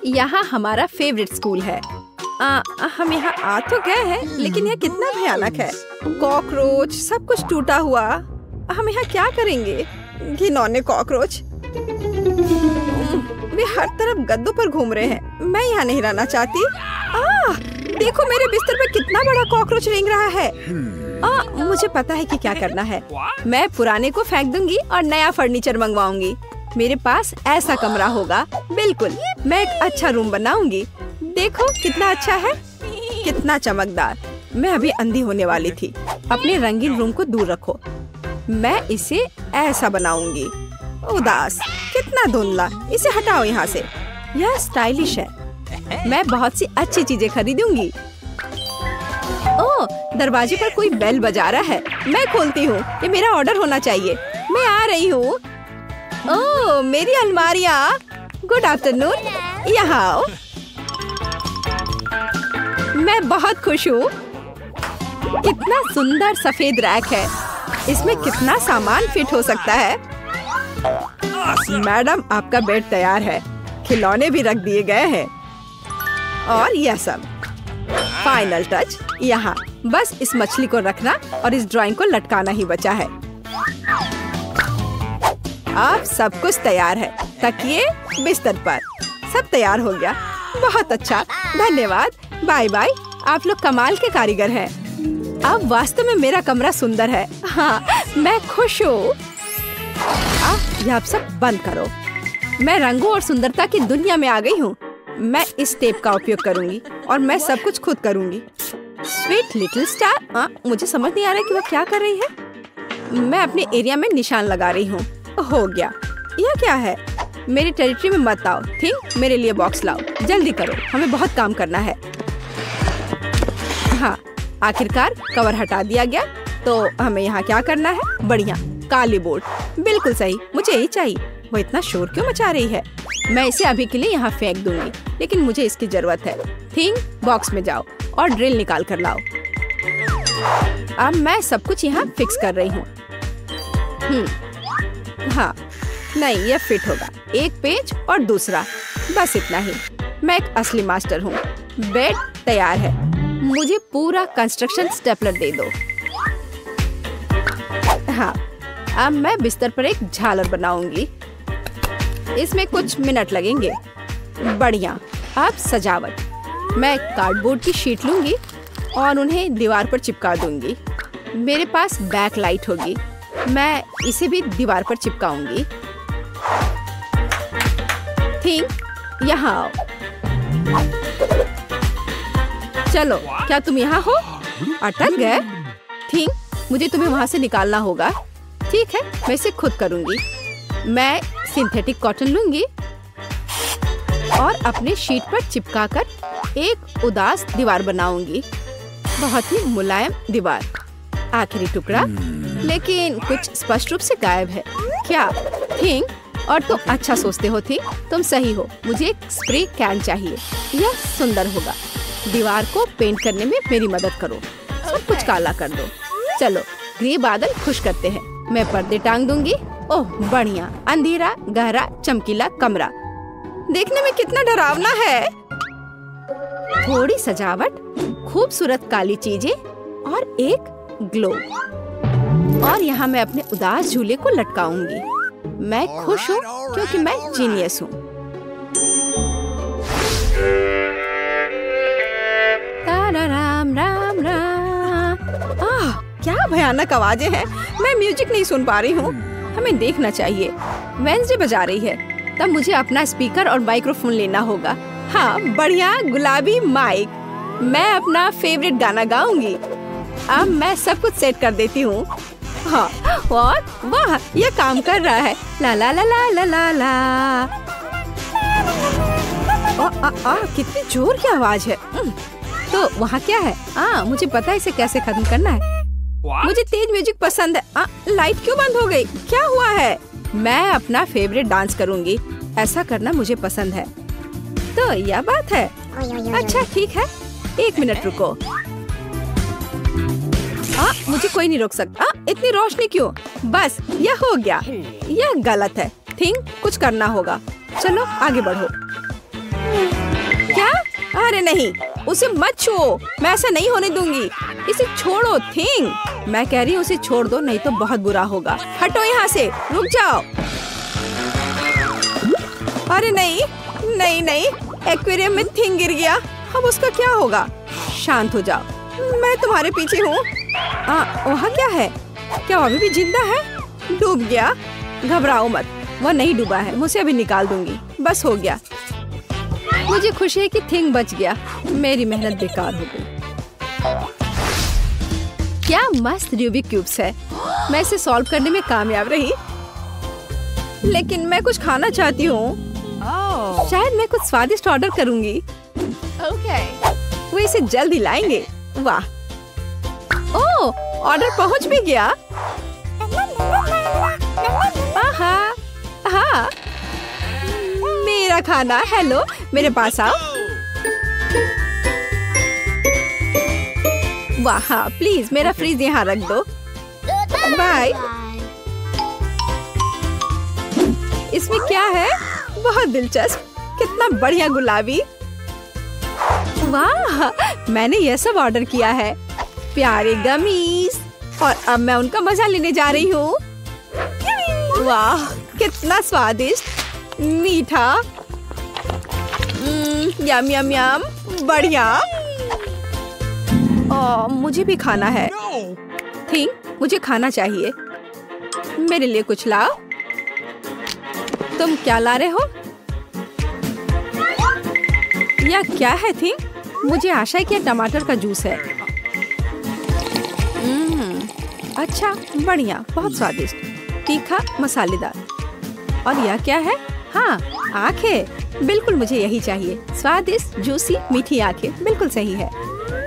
यहाँ हमारा favourite school है। हम यहाँ आ तो गए हैं, लेकिन यह कितना भयानक है। कॉकरोच, सब कुछ टूटा हुआ। हम यहाँ क्या करेंगे? घिनौने कॉकरोच, वे हर तरफ गद्दों पर घूम रहे हैं। मैं यहाँ नहीं रहना चाहती। देखो मेरे बिस्तर पे कितना बड़ा कॉकरोच रेंग रहा है। मुझे पता है कि क्या करना है। मैं पुराने को फेंक दूंगी और नया फर्नीचर मंगवाऊंगी। मेरे पास ऐसा कमरा होगा। बिल्कुल, मैं एक अच्छा रूम बनाऊंगी। देखो कितना अच्छा है, कितना चमकदार। मैं अभी अंधी होने वाली थी। अपने रंगीन रूम को दूर रखो। मैं इसे ऐसा बनाऊंगी। उदास, कितना धुंधला। इसे हटाओ यहाँ से। यह स्टाइलिश है। मैं बहुत सी अच्छी चीजें खरीदूंगी। ओह, दरवाजे पर कोई बेल बजा रहा है। मैं खोलती हूँ। ये मेरा ऑर्डर होना चाहिए। मैं आ रही हूँ। ओह, मेरी अलमारियाँ। गुड आफ्टरनून, यहाँ आओ। मैं बहुत खुश हूँ। कितना सुंदर सफेद रैक है। इसमें कितना सामान फिट हो सकता है। मैडम, आपका बेड तैयार है। खिलौने भी रख दिए गए हैं। और यह सब फाइनल टच यहाँ। बस इस मछली को रखना और इस ड्राइंग को लटकाना ही बचा है। अब सब कुछ तैयार है। तकिए, बिस्तर पर, सब तैयार हो गया। बहुत अच्छा, धन्यवाद। Bye bye. आप लोग कमाल के कारीगर हैं। अब वास्तव में मेरा कमरा सुंदर है। हाँ, मैं खुश हूँ। ये आप सब बंद करो। मैं रंगों और सुंदरता की दुनिया में आ गई हूँ। मैं इस टेप का उपयोग करूंगी और मैं सब कुछ खुद करूंगी। Sweet little star. मुझे समझ नहीं आ रहा कि वो क्या कर रही है। मैं अपने एरिया में निशान लगा रही हूँ। हो गया। यह क्या है? मेरी टेरिटरी में मत आओ। थिंक, मेरे लिए बॉक्स लाओ। जल्दी करो, हमें बहुत काम करना है। हाँ, आखिरकार कवर हटा दिया गया। तो हमें यहाँ क्या करना है? बढ़िया, काली बोर्ड। बिल्कुल सही, मुझे यही चाहिए। वो इतना शोर क्यों मचा रही है? मैं इसे अभी के लिए यहाँ फेंक दूंगी, लेकिन मुझे इसकी जरूरत है। थिंक, बॉक्स में जाओ और ड्रिल निकाल कर लाओ। अब मैं सब कुछ यहाँ फिक्स कर रही हूँ। हाँ, नहीं, यह फिट होगा। एक पेज और दूसरा, बस इतना ही। मैं एक असली मास्टर हूँ। बेड तैयार है। मुझे पूरा कंस्ट्रक्शन स्टेपलर दे दो। हाँ, अब मैं बिस्तर पर एक झालर बनाऊंगी। इसमें कुछ मिनट लगेंगे। बढ़िया। अब सजावट। मैं कार्डबोर्ड की शीट लूंगी और उन्हें दीवार पर चिपका दूंगी। मेरे पास बैक लाइट होगी। मैं इसे भी दीवार पर चिपकाऊंगी। थिंक, यहाँ आओ। चलो, क्या तुम यहाँ हो? अटक गए? थिंक, मुझे तुम्हें वहाँ से निकालना होगा। ठीक है, मैं इसे खुद करूंगी। मैं सिंथेटिक कॉटन लूंगी और अपने शीट पर चिपकाकर एक उदास दीवार बनाऊंगी। बहुत ही मुलायम दीवार। आखिरी टुकड़ा, लेकिन कुछ स्पष्ट रूप से गायब है। क्या? थिंक, और तुम अच्छा सोचते हो। थिंक, तुम सही हो। मुझे एक स्प्रे कैन चाहिए। यह सुंदर होगा। दीवार को पेंट करने में मेरी मदद करो। सब कुछ काला कर दो। चलो, ग्रे बादल खुश करते हैं। मैं पर्दे टांग दूंगी। ओह, बढ़िया। अंधेरा, गहरा, चमकीला कमरा। देखने में कितना डरावना है। थोड़ी सजावट, खूबसूरत काली चीजें और एक ग्लो। और यहाँ मैं अपने उदास झूले को लटकाऊंगी। मैं खुश हूँ क्योंकि मैं जीनियस हूँ। राम राम राम। क्या भयानक आवाजें हैं। मैं म्यूजिक नहीं सुन पा रही हूँ। हमें देखना चाहिए। वेंसडे बजा रही है। तब मुझे अपना स्पीकर और माइक्रोफोन लेना होगा। हाँ, बढ़िया गुलाबी माइक। मैं अपना फेवरेट गाना गाऊंगी। अब मैं सब कुछ सेट कर देती हूँ। हाँ, और वाह, ये काम कर रहा है। ला ला ला ला ला ला ला। कितनी जोर की आवाज है। तो वहाँ क्या है? मुझे पता है इसे कैसे खत्म करना है। मुझे तेज म्यूजिक पसंद है। लाइट क्यों बंद हो गई? क्या हुआ है? मैं अपना फेवरेट डांस करूंगी। ऐसा करना मुझे पसंद है। तो यह बात है। अच्छा, ठीक है। 1 मिनट रुको। मुझे कोई नहीं रोक सकता। इतनी रोशनी क्यों? बस, यह हो गया। यह गलत है। थिंक, कुछ करना होगा। चलो आगे बढ़ो। अरे नहीं, उसे मत छुओ, मैं ऐसा नहीं होने दूंगी। इसे छोड़ो थिंग, मैं कह रही हूँ उसे छोड़ दो, नहीं तो बहुत बुरा होगा। हटो यहाँ से, रुक जाओ। अरे नहीं नहीं नहीं, एक्वेरियम में थिंग गिर गया, अब उसका क्या होगा? शांत हो जाओ, मैं तुम्हारे पीछे हूँ। वहाँ क्या है? क्या वो अभी भी जिंदा है? डूब गया? घबराओ मत, वो नहीं डूबा है, मुझे अभी निकाल दूंगी, बस हो गया। मुझे खुशी है कि थिंग बच गया, मेरी मेहनत बेकार हो गई। क्या मस्त रूबिक क्यूब्स है, मैं इसे सॉल्व करने में कामयाब रही। लेकिन मैं कुछ खाना चाहती हूँ। शायद मैं कुछ स्वादिष्ट ऑर्डर करूंगी। वो इसे जल्दी लाएंगे। वाह, ओह, ऑर्डर पहुंच भी गया। हाँ, मेरा खाना। हेलो, मेरे पास आओ। वाह, हाँ, प्लीज मेरा फ्रीज यहाँ रख दो। बाय। इसमें क्या है? बहुत दिलचस्प, कितना बढ़िया गुलाबी। वाह, मैंने यह सब ऑर्डर किया है, प्यारे गमीज, और अब मैं उनका मजा लेने जा रही हूँ। वाह, कितना स्वादिष्ट, मीठा, यम यम यम, बढ़िया। मुझे भी खाना है। थिंग, मुझे खाना चाहिए, मेरे लिए कुछ लाओ। तुम क्या ला रहे हो? यह क्या है थिंग? मुझे आशा है कि यह टमाटर का जूस है। अच्छा, बढ़िया, बहुत स्वादिष्ट, तीखा, मसालेदार। और यह क्या है? हाँ, आंखें, बिल्कुल मुझे यही चाहिए। स्वादिष्ट, जूसी, मीठी आंखें, बिल्कुल सही है।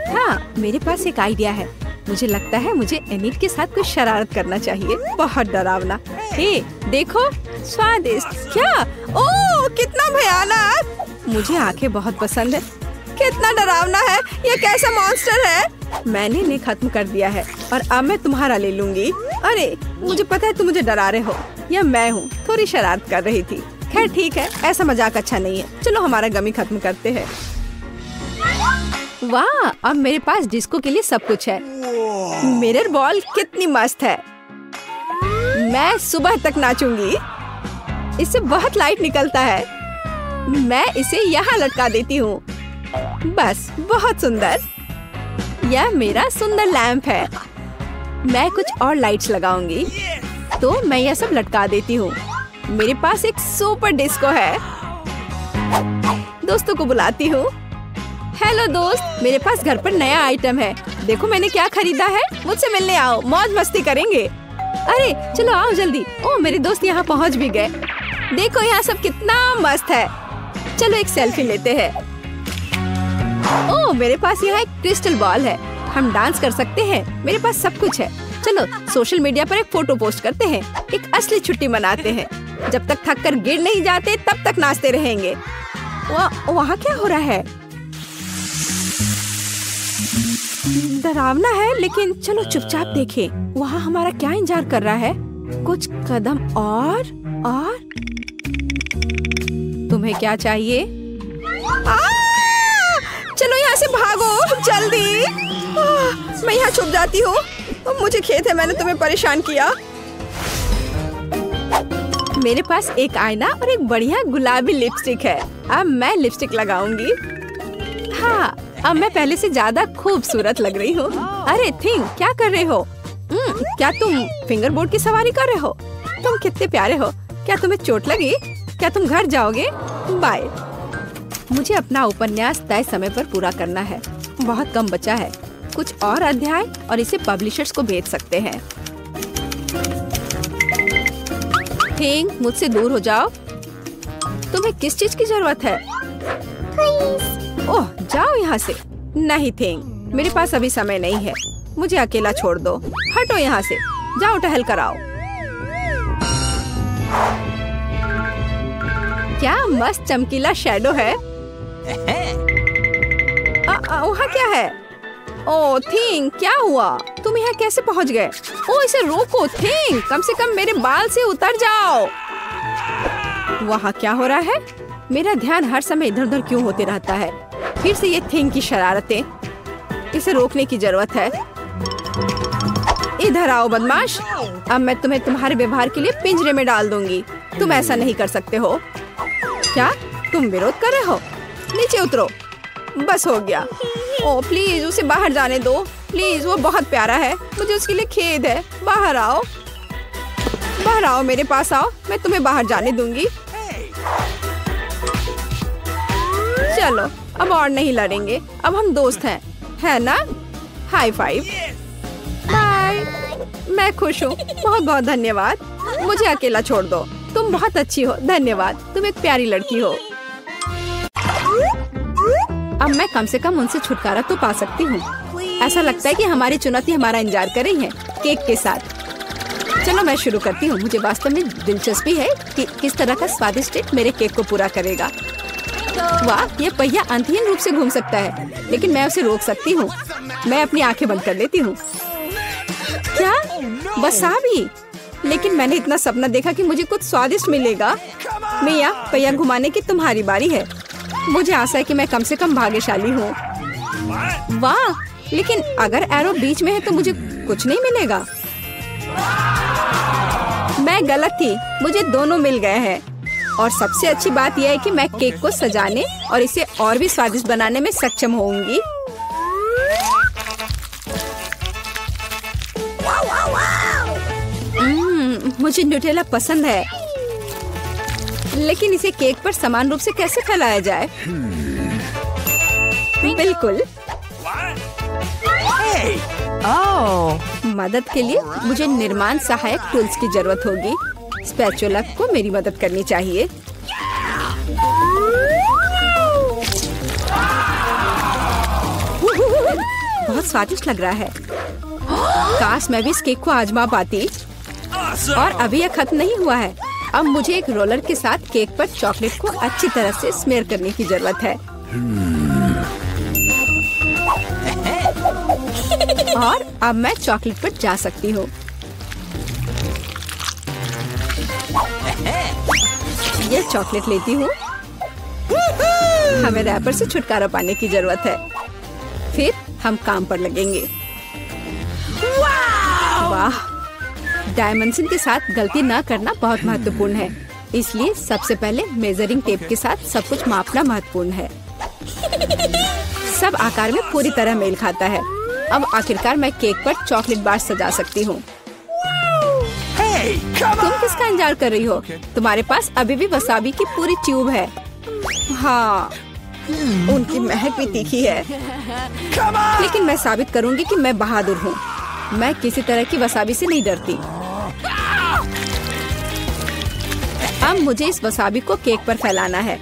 हाँ, मेरे पास एक आइडिया है। मुझे लगता है मुझे एनिट के साथ कुछ शरारत करना चाहिए, बहुत डरावना। हे, देखो, स्वादिष्ट। क्या? ओह, कितना भयानक! मुझे आंखें बहुत पसंद है। कितना डरावना है, ये कैसा मॉन्स्टर है? मैंने इन्हें खत्म कर दिया है और अब मैं तुम्हारा ले लूंगी। अरे, मुझे पता है तुम मुझे डरा रहे हो, यह मैं हूँ, थोड़ी शरारत कर रही थी। खैर ठीक है, ऐसा मजाक अच्छा नहीं है। चलो हमारा गमी खत्म करते हैं। वाह, अब मेरे पास डिस्को के लिए सब कुछ है। मिरर बॉल कितनी मस्त है, मैं सुबह तक नाचूंगी। इससे बहुत लाइट निकलता है, मैं इसे यहाँ लटका देती हूँ। बस, बहुत सुंदर। यह मेरा सुंदर लैंप है। मैं कुछ और लाइट्स लगाऊंगी, तो मैं यह सब लटका देती हूँ। मेरे पास एक सुपर डिस्को है। दोस्तों को बुलाती हूँ। हेलो दोस्त, मेरे पास घर पर नया आइटम है, देखो मैंने क्या खरीदा है। मुझसे मिलने आओ, मौज मस्ती करेंगे। अरे चलो आओ जल्दी। ओह, मेरे दोस्त यहाँ पहुँच भी गए। देखो यहाँ सब कितना मस्त है। चलो एक सेल्फी लेते हैं। ओह, मेरे पास यहाँ एक क्रिस्टल बॉल है, हम डांस कर सकते हैं। मेरे पास सब कुछ है। चलो सोशल मीडिया पर एक फोटो पोस्ट करते हैं, एक असली छुट्टी मनाते हैं। जब तक थक कर गिर नहीं जाते तब तक नाचते रहेंगे। वहाँ क्या हो रहा है? डरावना है, लेकिन चलो चुपचाप देखें। वहाँ हमारा क्या इंतजार कर रहा है? कुछ कदम और तुम्हें क्या चाहिए? चलो यहाँ से भागो जल्दी। मैं यहाँ छुप जाती हूँ। मुझे खेद है मैंने तुम्हें परेशान किया। मेरे पास एक आईना और एक बढ़िया गुलाबी लिपस्टिक है। अब मैं लिपस्टिक लगाऊंगी। हाँ, अब मैं पहले से ज्यादा खूबसूरत लग रही हूँ। अरे थिंग, क्या कर रहे हो? क्या तुम फिंगर बोर्ड की सवारी कर रहे हो? तुम कितने प्यारे हो। क्या तुम्हें चोट लगी? क्या तुम घर जाओगे? बाय। मुझे अपना उपन्यास तय समय पर पूरा करना है, बहुत कम बचा है। कुछ और अध्याय और इसे पब्लिशर्स को भेज सकते हैं। थिंग, मुझसे दूर हो जाओ। तुम्हें किस चीज की जरूरत है? ओह, जाओ यहाँ से। नहीं थिंग, मेरे पास अभी समय नहीं है, मुझे अकेला छोड़ दो। हटो यहाँ से, जाओ टहल कर आओ। क्या मस्त चमकीला शैडो है। वहाँ क्या है? ओह थिंग, क्या हुआ? तुम यहाँ कैसे पहुँच गए? ओह, इसे रोको थिंग, कम से कम मेरे बाल से उतर जाओ। वहाँ क्या हो रहा है? मेरा ध्यान हर समय इधर उधर क्यों होते रहता है? फिर से ये थिंग की शरारतें, इसे रोकने की जरूरत है। इधर आओ बदमाश, अब मैं तुम्हें तुम्हारे व्यवहार के लिए पिंजरे में डाल दूंगी। तुम ऐसा नहीं कर सकते हो। क्या तुम विरोध कर रहे हो? नीचे उतरो। बस हो गया। ओ प्लीज उसे बाहर जाने दो प्लीज, वो बहुत प्यारा है, मुझे उसके लिए खेद है। बाहर आओ, बाहर आओ, मेरे पास आओ, मैं तुम्हें बाहर जाने दूंगी। चलो अब और नहीं लड़ेंगे, अब हम दोस्त हैं, है ना? High five. बाय। मैं खुश हूँ, बहुत बहुत धन्यवाद। मुझे अकेला छोड़ दो, तुम बहुत अच्छी हो, धन्यवाद, तुम एक प्यारी लड़की हो। अब मैं कम से कम उनसे छुटकारा तो पा सकती हूँ। ऐसा लगता है कि हमारी चुनौती हमारा इंतजार कर रही है केक के साथ। चलो मैं शुरू करती हूँ। मुझे वास्तव में दिलचस्पी है कि किस तरह का स्वादिष्ट केक मेरे केक को पूरा करेगा। वाह, ये पहिया अंतहीन रूप से घूम सकता है, लेकिन मैं उसे रोक सकती हूँ। मैं अपनी आंखें बंद कर लेती हूँ। क्या वसाबी? लेकिन मैंने इतना सपना देखा कि मुझे कुछ स्वादिष्ट मिलेगा। मिया, पहिया घुमाने की तुम्हारी बारी है। मुझे आशा है कि मैं कम से कम भाग्यशाली हूँ। वाह, लेकिन अगर एरो बीच में है तो मुझे कुछ नहीं मिलेगा। मैं गलत थी, मुझे दोनों मिल गए हैं। और सबसे अच्छी बात यह है कि मैं केक को सजाने और इसे और भी स्वादिष्ट बनाने में सक्षम होंगी। मुझे न्यूटेला पसंद है, लेकिन इसे केक पर समान रूप से कैसे फैलाया जाए? बिल्कुल। मदद के लिए मुझे निर्माण सहायक टूल्स की जरूरत होगी। स्पैचुला को मेरी मदद करनी चाहिए। बहुत स्वादिष्ट लग रहा है। काश मैं भी इस केक को आजमा पाती। और अभी यह खत्म नहीं हुआ है। अब मुझे एक रोलर के साथ केक पर चॉकलेट को अच्छी तरह से स्मेयर करने की जरूरत है। और अब मैं चॉकलेट पर जा सकती हूँ। ये चॉकलेट लेती हूँ। हमें रैपर से छुटकारा पाने की जरूरत है। फिर हम काम पर लगेंगे। वाह, डायमेंशन के साथ गलती न करना बहुत महत्वपूर्ण है। इसलिए सबसे पहले मेजरिंग टेप के साथ सब कुछ मापना महत्वपूर्ण है। सब आकार में पूरी तरह मेल खाता है। अब आखिरकार मैं केक पर चॉकलेट बार सजा सकती हूँ। तुम किसका इंतजार कर रही हो? तुम्हारे पास अभी भी वसाबी की पूरी ट्यूब है। हाँ, उनकी महक भी तीखी है। लेकिन मैं साबित करूंगी कि मैं बहादुर हूँ। मैं किसी तरह की वसाबी से नहीं डरती। अब मुझे इस वसाबी को केक पर फैलाना है।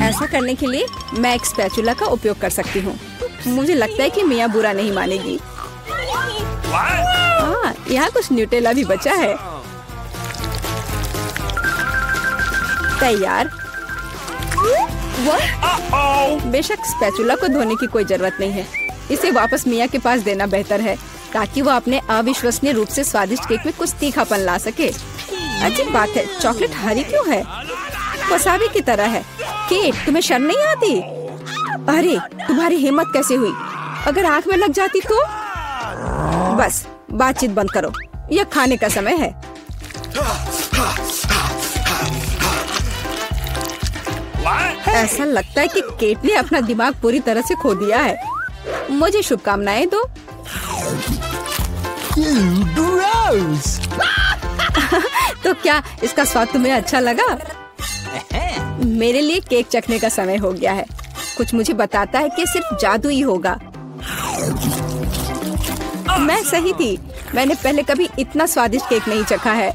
ऐसा करने के लिए मैं एक स्पैचुला का उपयोग कर सकती हूँ। मुझे लगता है कि मिया बुरा नहीं मानेगी। हाँ, यहाँ कुछ न्यूटेला भी बचा है। तैयार। बेशक स्पैचुला को धोने की कोई जरूरत नहीं है। इसे वापस मिया के पास देना बेहतर है, ताकि वो अपने अविश्वसनीय रूप से स्वादिष्ट केक में कुछ तीखापन ला सके। अजीब बात है, चॉकलेट हरी क्यों है? वसाबी की तरह है। केट, तुम्हें शर्म नहीं आती? अरे, तुम्हारी हिम्मत कैसे हुई? अगर आँख में लग जाती तो? बस बातचीत बंद करो, यह खाने का समय है। ऐसा लगता है कि केट ने अपना दिमाग पूरी तरह से खो दिया है। मुझे शुभकामनाएं दो। तो क्या इसका स्वाद तुम्हें अच्छा लगा? मेरे लिए केक चखने का समय हो गया है। कुछ मुझे बताता है कि सिर्फ जादू ही होगा। मैं सही थी, मैंने पहले कभी इतना स्वादिष्ट केक नहीं चखा है।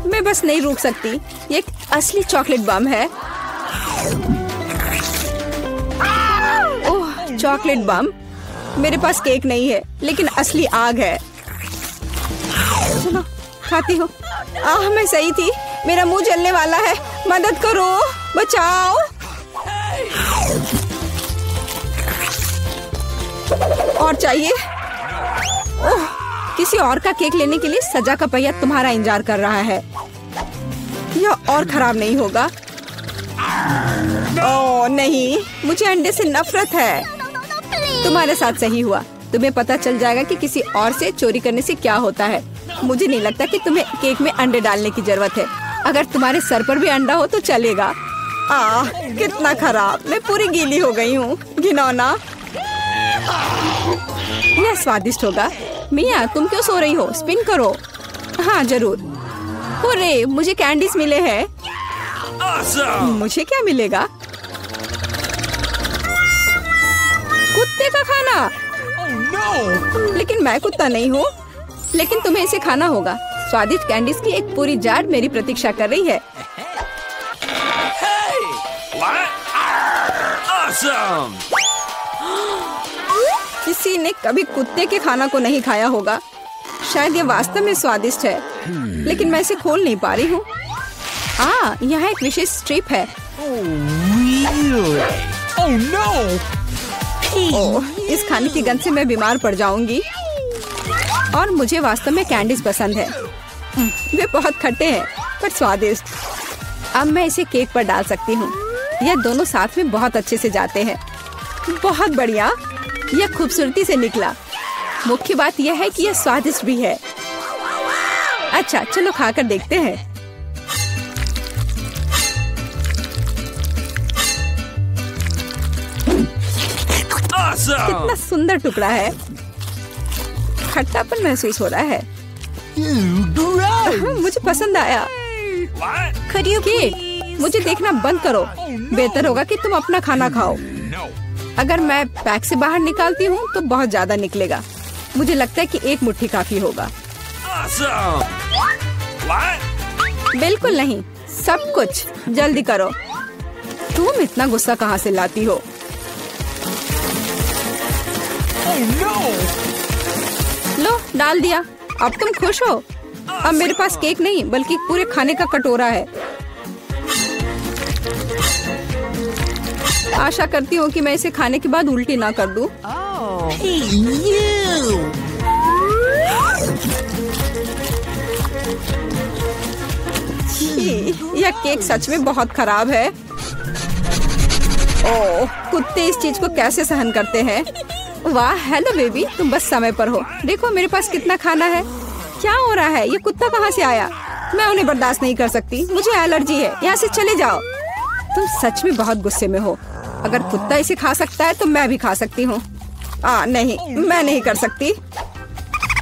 मैं बस नहीं रुक सकती। ये एक असली चॉकलेट बम है। ओह, चॉकलेट बम। मेरे पास केक नहीं है, लेकिन असली आग है। चलो खाती हूँ। मैं सही थी, मेरा मुंह जलने वाला है। मदद करो, बचाओ। और चाहिए? ओह, किसी और का केक लेने के लिए सजा का पहिया तुम्हारा इंतजार कर रहा है। यह और खराब नहीं होगा। ओह ओह नहीं, मुझे अंडे से नफरत है। तुम्हारे साथ सही हुआ। तुम्हें पता चल जाएगा कि किसी और से चोरी करने से क्या होता है। मुझे नहीं लगता कि तुम्हें केक में अंडे डालने की जरूरत है। अगर तुम्हारे सर पर भी अंडा हो तो चलेगा। कितना खराब, मैं पूरी गीली हो गई हूँ। घिनौना। यह स्वादिष्ट होगा। मिया, तुम क्यों सो रही हो? स्पिन करो। हाँ जरूर। अरे मुझे कैंडीज मिले हैं। मुझे क्या मिलेगा? कुत्ते का खाना। लेकिन मैं कुत्ता नहीं हूँ। लेकिन तुम्हें इसे खाना होगा। स्वादिष्ट कैंडीज की एक पूरी जार मेरी प्रतीक्षा कर रही है। किसी ने कभी कुत्ते के खाना को नहीं खाया होगा। शायद ये वास्तव में स्वादिष्ट है, लेकिन मैं इसे खोल नहीं पा रही हूँ। यहाँ एक विशेष स्ट्रिप है। इस खाने की गंध से मैं बीमार पड़ जाऊंगी। और मुझे वास्तव में कैंडीज पसंद है। वे बहुत खट्टे हैं पर स्वादिष्ट। अब मैं इसे केक पर डाल सकती हूँ। यह दोनों साथ में बहुत अच्छे से जाते हैं। बहुत बढ़िया, यह खूबसूरती से निकला। मुख्य बात यह है कि यह स्वादिष्ट भी है। अच्छा चलो खाकर देखते हैं। कितना सुंदर टुकड़ा है। खट्टापन महसूस हो रहा है। मुझे पसंद आया। केक, मुझे देखना बंद करो। बेहतर होगा कि तुम अपना खाना खाओ। अगर मैं पैक से बाहर निकालती हूँ तो बहुत ज्यादा निकलेगा। मुझे लगता है कि एक मुट्ठी काफी होगा। बिल्कुल नहीं, सब कुछ जल्दी करो। तुम इतना गुस्सा कहाँ से लाती हो? लो डाल दिया। अब तुम खुश हो? अब मेरे पास केक नहीं बल्कि पूरे खाने का कटोरा है। आशा करती हूँ कि मैं इसे खाने के बाद उल्टी ना कर दूं। यह केक सच में बहुत खराब है। ओह, कुत्ते इस चीज को कैसे सहन करते हैं? वाह, हेलो बेबी, तुम बस समय पर हो। देखो मेरे पास कितना खाना है। क्या हो रहा है? ये कुत्ता कहाँ से आया? मैं उन्हें बर्दाश्त नहीं कर सकती। मुझे एलर्जी है। यहाँ से चले जाओ। तुम सच में बहुत गुस्से में हो। अगर कुत्ता इसे खा सकता है तो मैं भी खा सकती हूँ। नहीं, मैं नहीं कर सकती।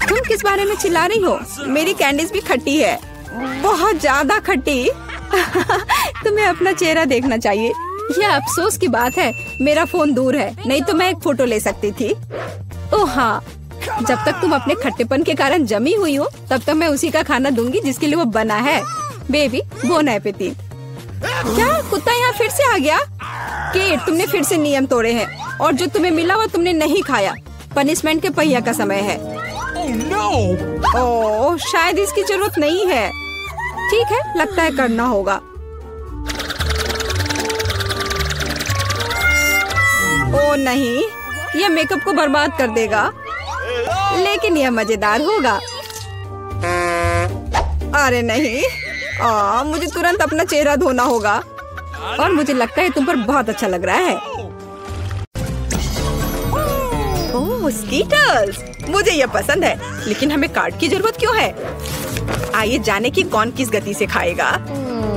तुम किस बारे में चिल्ला रही हो? मेरी कैंडीज भी खट्टी है, बहुत ज्यादा खट्टी। तुम्हें अपना चेहरा देखना चाहिए। यह अफसोस की बात है, मेरा फोन दूर है, नहीं तो मैं एक फोटो ले सकती थी। ओह हाँ, जब तक तुम अपने खट्टेपन के कारण जमी हुई हो तब तक मैं उसी का खाना दूंगी जिसके लिए वो बना है। Baby, bone appétit. क्या कुत्ता यहाँ फिर से आ गया? केट, तुमने फिर से नियम तोड़े हैं और जो तुम्हें मिला वो तुमने नहीं खाया। पनिशमेंट के पहिया का समय है। ओह, शायद इसकी जरूरत नहीं है। ठीक है, लगता है करना होगा। ओह नहीं, यह मेकअप को बर्बाद कर देगा, लेकिन यह मजेदार होगा। अरे नहीं, मुझे तुरंत अपना चेहरा धोना होगा। और मुझे लगता है तुम पर बहुत अच्छा लग रहा है। ओह, स्कीटर्स, मुझे यह पसंद है, लेकिन हमें कार्ड की जरूरत क्यों है? आइए जाने की कौन किस गति से खाएगा।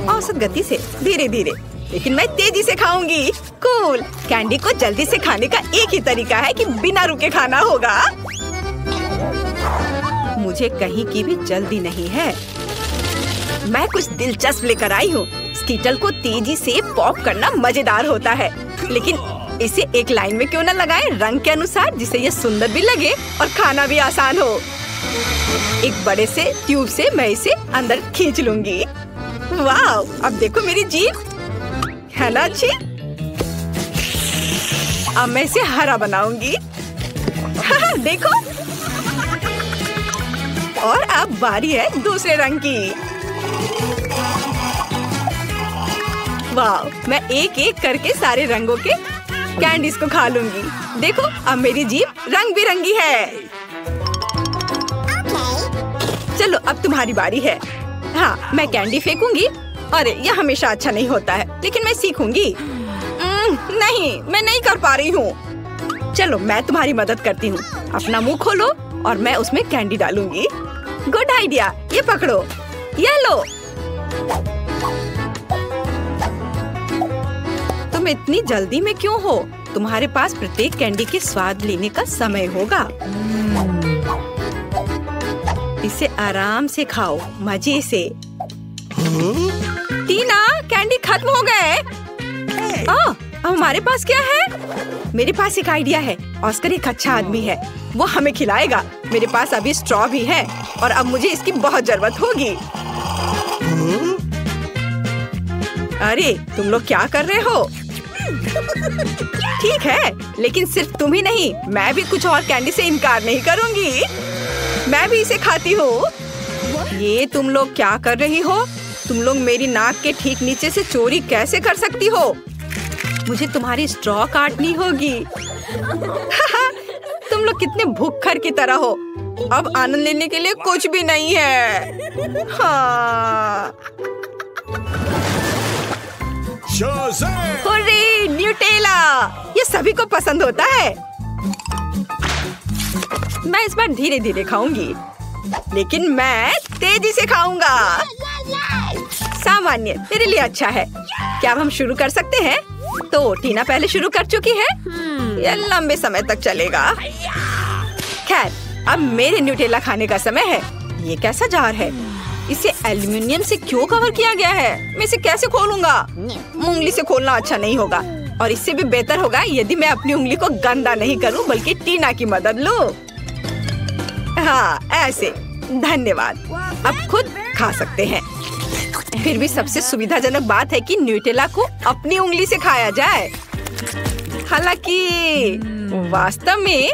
औसत गति से, धीरे धीरे, लेकिन मैं तेजी से खाऊंगी। कूल। कैंडी को जल्दी से खाने का एक ही तरीका है कि बिना रुके खाना होगा। मुझे कहीं की भी जल्दी नहीं है। मैं कुछ दिलचस्प लेकर आई हूँ। स्कीटल को तेजी से पॉप करना मजेदार होता है, लेकिन इसे एक लाइन में क्यों न लगाएं, रंग के अनुसार, जिससे ये सुंदर भी लगे और खाना भी आसान हो। एक बड़े से ट्यूब से मैं इसे अंदर खींच लूंगी। वाह, अब देखो मेरी जीभ, है ना अच्छी? अब मैं इसे हरा बनाऊंगी। देखो। और अब बारी है दूसरे रंग की। वाह, मैं एक एक करके सारे रंगों के कैंडीज को खा लूंगी। देखो, अब मेरी जीभ रंग बिरंगी है। चलो, अब तुम्हारी बारी है। मैं कैंडी फेंकूंगी। अरे, यह हमेशा अच्छा नहीं होता है, लेकिन मैं सीखूंगी। नहीं, मैं नहीं कर पा रही हूँ। चलो मैं तुम्हारी मदद करती हूँ। अपना मुंह खोलो और मैं उसमें कैंडी डालूंगी। गुड आइडिया, ये पकड़ो, ये लो। तुम इतनी जल्दी में क्यों हो? तुम्हारे पास प्रत्येक कैंडी के स्वाद लेने का समय होगा। इसे आराम से खाओ, मजे से। टीना, कैंडी खत्म हो गए। अब हमारे पास क्या है? मेरे पास एक आइडिया है। ऑस्कर एक अच्छा आदमी है, वो हमें खिलाएगा। मेरे पास अभी स्ट्रॉ भी है और अब मुझे इसकी बहुत जरूरत होगी। अरे तुम लोग क्या कर रहे हो? ठीक है, लेकिन सिर्फ तुम ही नहीं, मैं भी कुछ और कैंडी से इनकार नहीं करूंगी। मैं भी इसे खाती हूँ। ये तुम लोग क्या कर रही हो? तुम लोग मेरी नाक के ठीक नीचे से चोरी कैसे कर सकती हो? मुझे तुम्हारी स्ट्रॉ काटनी होगी। तुम लोग कितने भूखर की तरह हो। अब आनंद लेने के लिए कुछ भी नहीं है। हाँ। Hurray, Nutella! ये सभी को पसंद होता है। मैं इस बार धीरे धीरे खाऊंगी, लेकिन मैं तेजी से खाऊंगा। सामान्य मेरे लिए अच्छा है। क्या अब हम शुरू कर सकते हैं? तो टीना पहले शुरू कर चुकी है। यह लंबे समय तक चलेगा। खैर, अब मेरे न्यूटेला खाने का समय है। ये कैसा जार है? इसे एल्युमिनियम से क्यों कवर किया गया है? मैं इसे कैसे खोलूंगा? उंगली से खोलना अच्छा नहीं होगा, और इससे भी बेहतर होगा यदि मैं अपनी उंगली को गंदा नहीं करूं बल्कि टीना की मदद लूं। हाँ, ऐसे। धन्यवाद। अब खुद खा सकते हैं। फिर भी सबसे सुविधाजनक बात है कि न्यूटेला को अपनी उंगली से खाया जाए। हालांकि वास्तव में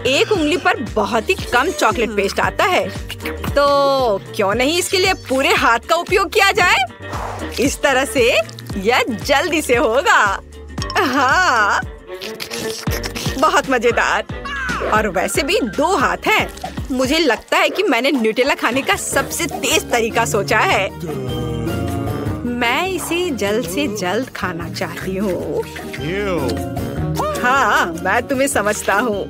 एक उंगली पर बहुत ही कम चॉकलेट पेस्ट आता है, तो क्यों नहीं इसके लिए पूरे हाथ का उपयोग किया जाए? इस तरह से यह जल्दी से होगा। हाँ, बहुत मजेदार। और वैसे भी 2 हाथ हैं। मुझे लगता है कि मैंने न्यूटेला खाने का सबसे तेज तरीका सोचा है। मैं इसे जल्द से जल्द खाना चाहती हूँ। हाँ, मैं तुम्हें समझता हूँ।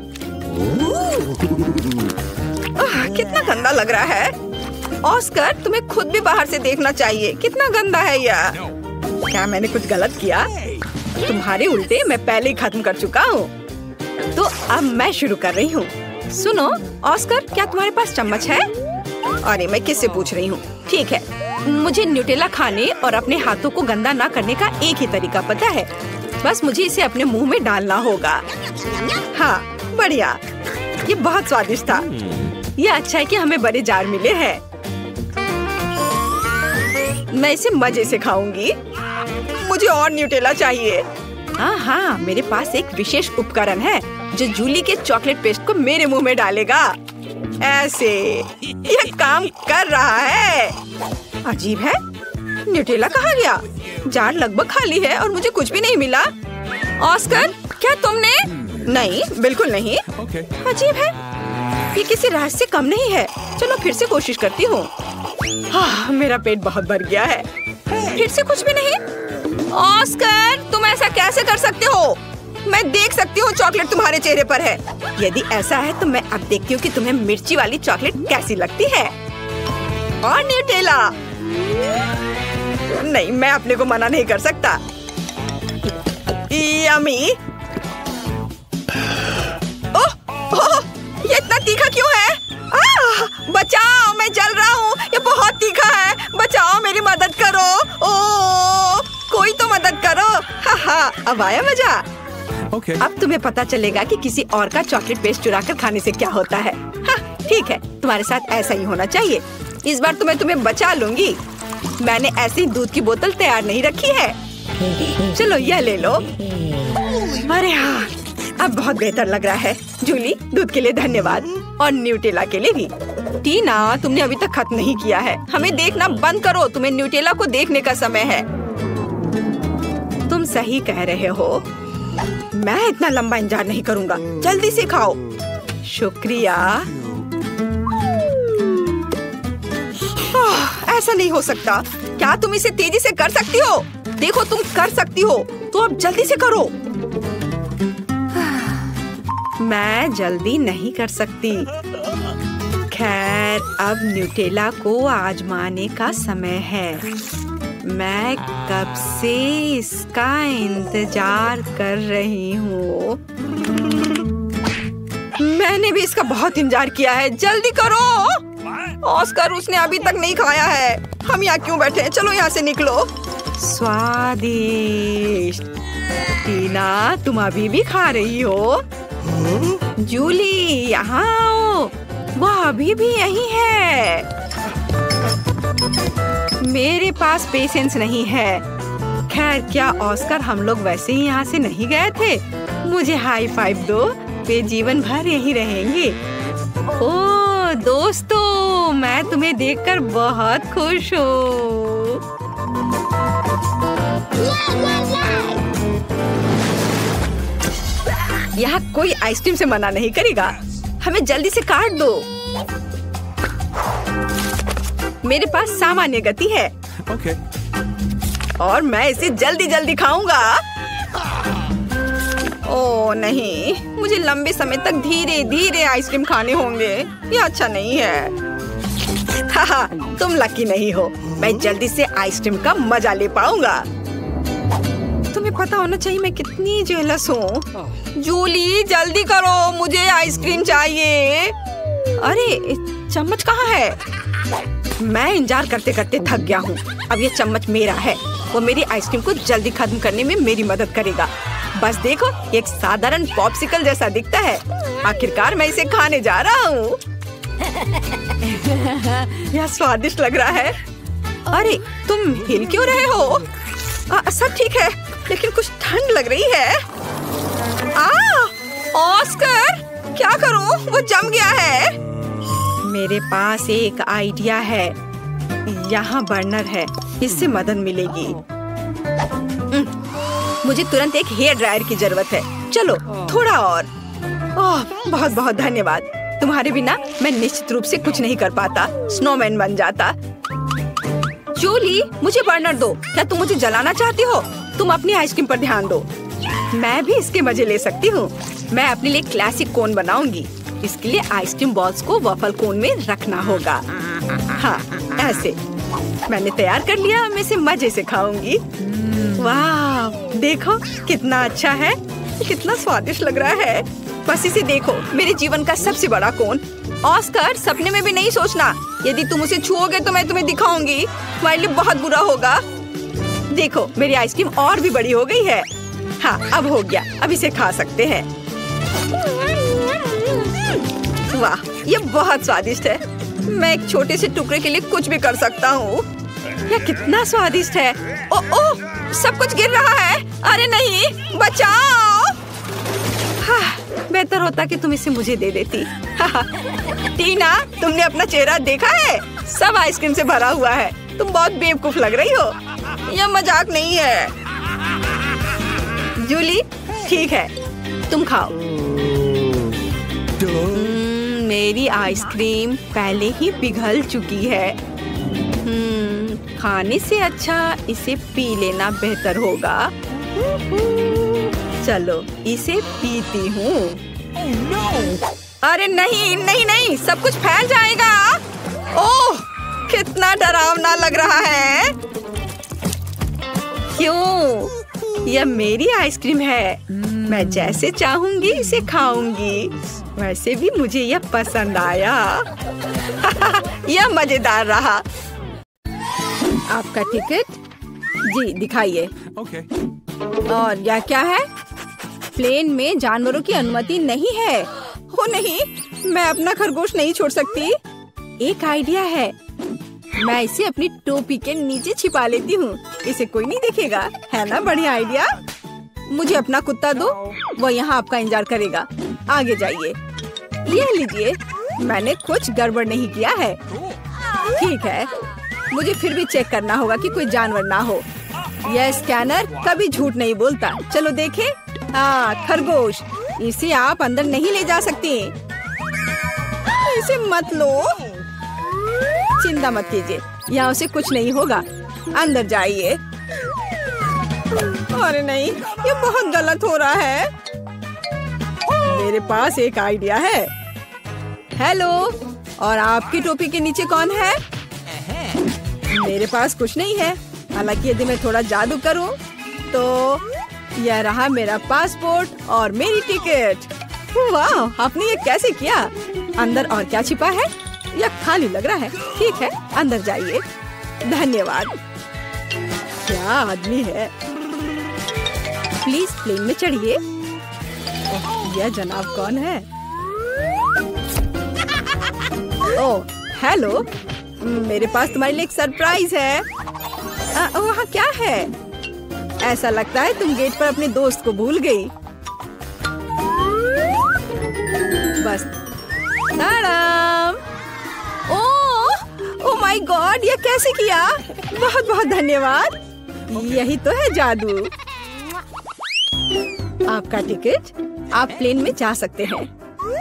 कितना गंदा लग रहा है। ऑस्कर, तुम्हें खुद भी बाहर से देखना चाहिए। कितना गंदा है यह। क्या मैंने कुछ गलत किया? तुम्हारे उल्टे मैं पहले ही खत्म कर चुका हूँ। तो अब मैं शुरू कर रही हूँ। सुनो ऑस्कर, क्या तुम्हारे पास चम्मच है? अरे मैं किससे पूछ रही हूँ? ठीक है, मुझे न्यूटेला खाने और अपने हाथों को गंदा ना करने का एक ही तरीका पता है। बस मुझे इसे अपने मुंह में डालना होगा। हाँ, बढ़िया। ये बहुत स्वादिष्ट था। ये अच्छा है कि हमें बड़े जार मिले हैं। मैं इसे मजे से खाऊंगी। मुझे और न्यूटेला चाहिए। हाँ, मेरे पास एक विशेष उपकरण है जो जूली के चॉकलेट पेस्ट को मेरे मुंह में डालेगा। ऐसे यह काम कर रहा है। अजीब है, न्यूटेला कहाँ गया? जार लगभग खाली है और मुझे कुछ भी नहीं मिला। ऑस्कर, क्या तुमने? नहीं, बिल्कुल नहीं। अजीब है, ये किसी राज से कम नहीं है। चलो फिर से कोशिश करती हूँ। हाँ, मेरा पेट बहुत भर गया है। फिर से कुछ भी नहीं। ऑस्कर, तुम ऐसा कैसे कर सकते हो? मैं देख सकती हूँ चॉकलेट तुम्हारे चेहरे पर है। यदि ऐसा है तो मैं अब देखती हूँ कि तुम्हें मिर्ची वाली चॉकलेट कैसी लगती है। और न्यूटेला? नहीं, मैं अपने को मना नहीं कर सकता। यम्मी। ओह, ये इतना तीखा क्यों है? बचाओ, मैं जल रहा हूँ। ये बहुत तीखा है। बचाओ, मेरी मदद करो। ओह, कोई तो मदद करो। हाँ, अब आया मजा। अब तुम्हें पता चलेगा कि किसी और का चॉकलेट पेस्ट चुरा कर खाने से क्या होता है। हाँ, ठीक है, तुम्हारे साथ ऐसा ही होना चाहिए। इस बार तुम्हें बचा लूंगी। मैंने ऐसी दूध की बोतल तैयार नहीं रखी है। चलो यह ले लो। अरे हाँ, अब बहुत बेहतर लग रहा है। जूली, दूध के लिए धन्यवाद, और न्यूटेला के लिए भी। टीना, तुमने अभी तक खत्म नहीं किया है। हमें देखना बंद करो। तुम्हें न्यूटेला को देखने का समय है। तुम सही कह रहे हो। मैं इतना लंबा इंतजार नहीं करूंगा। जल्दी से खाओ। शुक्रिया। ऐसा नहीं हो सकता। क्या तुम इसे तेजी से कर सकती हो? देखो, तुम कर सकती हो। तो अब जल्दी से करो। मैं जल्दी नहीं कर सकती। खैर, अब न्यूटेला को आजमाने का समय है। मैं कब से इसका इंतजार कर रही हूँ। मैंने भी इसका बहुत इंतजार किया है। जल्दी करो। ऑस्कर, उसने अभी तक नहीं खाया है। हम यहाँ क्यों बैठे हैं? चलो यहाँ से निकलो। स्वादिष्ट। टीना, तुम अभी भी खा रही हो? जूली, यहाँ आओ। वह अभी भी यही है। मेरे पास पेशेंस नहीं है। खैर, क्या ऑस्कर, हम लोग वैसे ही यहाँ से नहीं गए थे? मुझे हाई फाइव दो। वे जीवन भर यहीं रहेंगे। ओह दोस्तों, मैं तुम्हें देखकर बहुत खुश हूँ। यहाँ कोई आइसक्रीम से मना नहीं करेगा। हमें जल्दी से काट दो। मेरे पास सामान्य गति है। Okay. और मैं इसे जल्दी जल्दी खाऊंगा। ओह नहीं, मुझे लंबे समय तक धीरे धीरे आइसक्रीम खाने होंगे। ये अच्छा नहीं है। हाहा, तुम लकी नहीं हो। मैं जल्दी से आइसक्रीम का मजा ले पाऊंगा। तुम्हें पता होना चाहिए मैं कितनी जेलस हूँ। जूली, जल्दी करो, मुझे आइसक्रीम चाहिए। अरे चम्मच कहाँ है? मैं इंतजार करते करते थक गया हूँ। अब ये चम्मच मेरा है। वो मेरी आइसक्रीम को जल्दी खत्म करने में मेरी मदद करेगा। बस देखो, एक साधारण पॉप्सिकल जैसा दिखता है। आखिरकार मैं इसे खाने जा रहा हूँ। यह स्वादिष्ट लग रहा है। अरे तुम हिल क्यों रहे हो? सब ठीक है, लेकिन कुछ ठंड लग रही है। ऑस्कर, क्या करूं? वो जम गया है। मेरे पास एक आइडिया है। यहाँ बर्नर है, इससे मदद मिलेगी। मुझे तुरंत एक हेयर ड्रायर की जरूरत है। चलो थोड़ा और। बहुत बहुत धन्यवाद। तुम्हारे बिना मैं निश्चित रूप से कुछ नहीं कर पाता। स्नोमैन बन जाता। जूली, मुझे बर्नर दो। क्या तुम मुझे जलाना चाहती हो? तुम अपनी आइसक्रीम पर ध्यान दो। मैं भी इसके मजे ले सकती हूँ। मैं अपने लिए क्लासिक कोन बनाऊंगी। इसके लिए आइसक्रीम बॉल्स को वॉफल कोन में रखना होगा। हाँ, ऐसे। मैंने तैयार कर लिया। मैं इसे मजे से खाऊंगी। वाह, देखो कितना अच्छा है। कितना स्वादिष्ट लग रहा है। बस इसे देखो, मेरे जीवन का सबसे बड़ा कोन। ऑस्कर, सपने में भी नहीं सोचना। यदि तुम उसे छुओगे तो मैं तुम्हें दिखाऊंगी। तुम्हारे लिए बहुत बुरा होगा। देखो, मेरी आइसक्रीम और भी बड़ी हो गई है। हाँ, अब हो गया। अब इसे खा सकते हैं। वाह, ये बहुत स्वादिष्ट है। मैं एक छोटे से टुकड़े के लिए कुछ भी कर सकता हूँ। यह कितना स्वादिष्ट है। ओह, सब कुछ गिर रहा है। अरे नहीं, बचाओ। हाँ, बेहतर होता कि तुम इसे मुझे दे देती। टीना, तुमने अपना चेहरा देखा है? सब आइसक्रीम से भरा हुआ है। तुम बहुत बेवकूफ लग रही हो। यह मजाक नहीं है। जूली, ठीक है, तुम खाओ। मेरी आइसक्रीम पहले ही पिघल चुकी है। खाने से अच्छा इसे पी लेना बेहतर होगा। चलो, इसे पीती हूँ। अरे नहीं नहीं नहीं, सब कुछ फैल जाएगा। ओह, कितना डरावना लग रहा है। क्यों? यह मेरी आइसक्रीम है। मैं जैसे चाहूंगी इसे खाऊंगी। वैसे भी मुझे यह पसंद आया। यह मजेदार रहा। आपका टिकट? जी, दिखाइए। Okay. और यह क्या है? प्लेन में जानवरों की अनुमति नहीं है। हो नहीं, मैं अपना खरगोश नहीं छोड़ सकती। एक आइडिया है। मैं इसे अपनी टोपी के नीचे छिपा लेती हूँ। इसे कोई नहीं देखेगा। है ना बढ़िया आइडिया? मुझे अपना कुत्ता दो, वो यहाँ आपका इंतजार करेगा। आगे जाइए। ये लीजिए, मैंने कुछ गड़बड़ नहीं किया है। ठीक है, मुझे फिर भी चेक करना होगा कि कोई जानवर ना हो। यह स्कैनर कभी झूठ नहीं बोलता। चलो देखें। हाँ, खरगोश। इसे आप अंदर नहीं ले जा सकती। इसे मत लो। चिंता मत कीजिए, यहाँ उसे कुछ नहीं होगा। अंदर जाइए। अरे नहीं, ये बहुत गलत हो रहा है। मेरे पास एक आइडिया है। हेलो, और आपकी टोपी के नीचे कौन है? मेरे पास कुछ नहीं है। हालांकि यदि मैं थोड़ा जादू करूं तो यह रहा मेरा पासपोर्ट और मेरी टिकट। वाह, आपने ये कैसे किया? अंदर और क्या छिपा है? यह खाली लग रहा है। ठीक है, अंदर जाइए। धन्यवाद। क्या आदमी है। प्लीज प्लेन में चढ़िए। यह जनाब कौन है? ओह हेलो, मेरे पास तुम्हारे लिए एक सरप्राइज है। वहाँ क्या है? ऐसा लगता है तुम गेट पर अपने दोस्त को भूल गई। बस ताड़ाम। ओह माय गॉड, ये कैसे किया? बहुत बहुत धन्यवाद। यही तो है जादू। आपका टिकट, आप प्लेन में जा सकते हैं।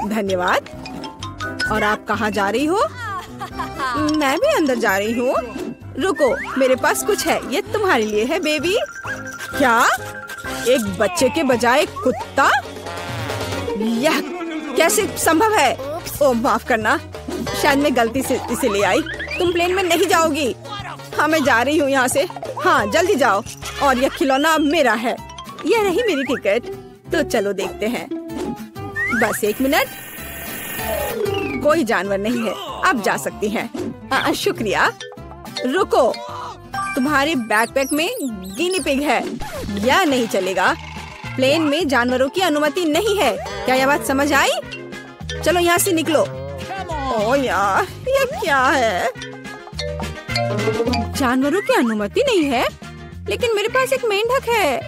धन्यवाद। और आप कहाँ जा रही हो? मैं भी अंदर जा रही हूँ। रुको, मेरे पास कुछ है, ये तुम्हारे लिए है बेबी। क्या? एक बच्चे के बजाय कुत्ता? यह कैसे संभव है? ओह माफ करना, शायद मैं गलती से इसे ले आई। तुम प्लेन में नहीं जाओगी। हाँ, मैं जा रही हूँ यहाँ से। हाँ, जल्दी जाओ। और यह खिलौना अब मेरा है। यह रही मेरी टिकट। तो चलो देखते हैं। बस एक मिनट। कोई जानवर नहीं है, आप जा सकती हैं। शुक्रिया। रुको, तुम्हारे बैकपैक में गिनी पिग है। यह नहीं चलेगा। प्लेन में जानवरों की अनुमति नहीं है। क्या यह बात समझ आई? चलो यहाँ से निकलो। ओह यार, ये क्या है? जानवरों की अनुमति नहीं है, लेकिन मेरे पास एक मेंढक है।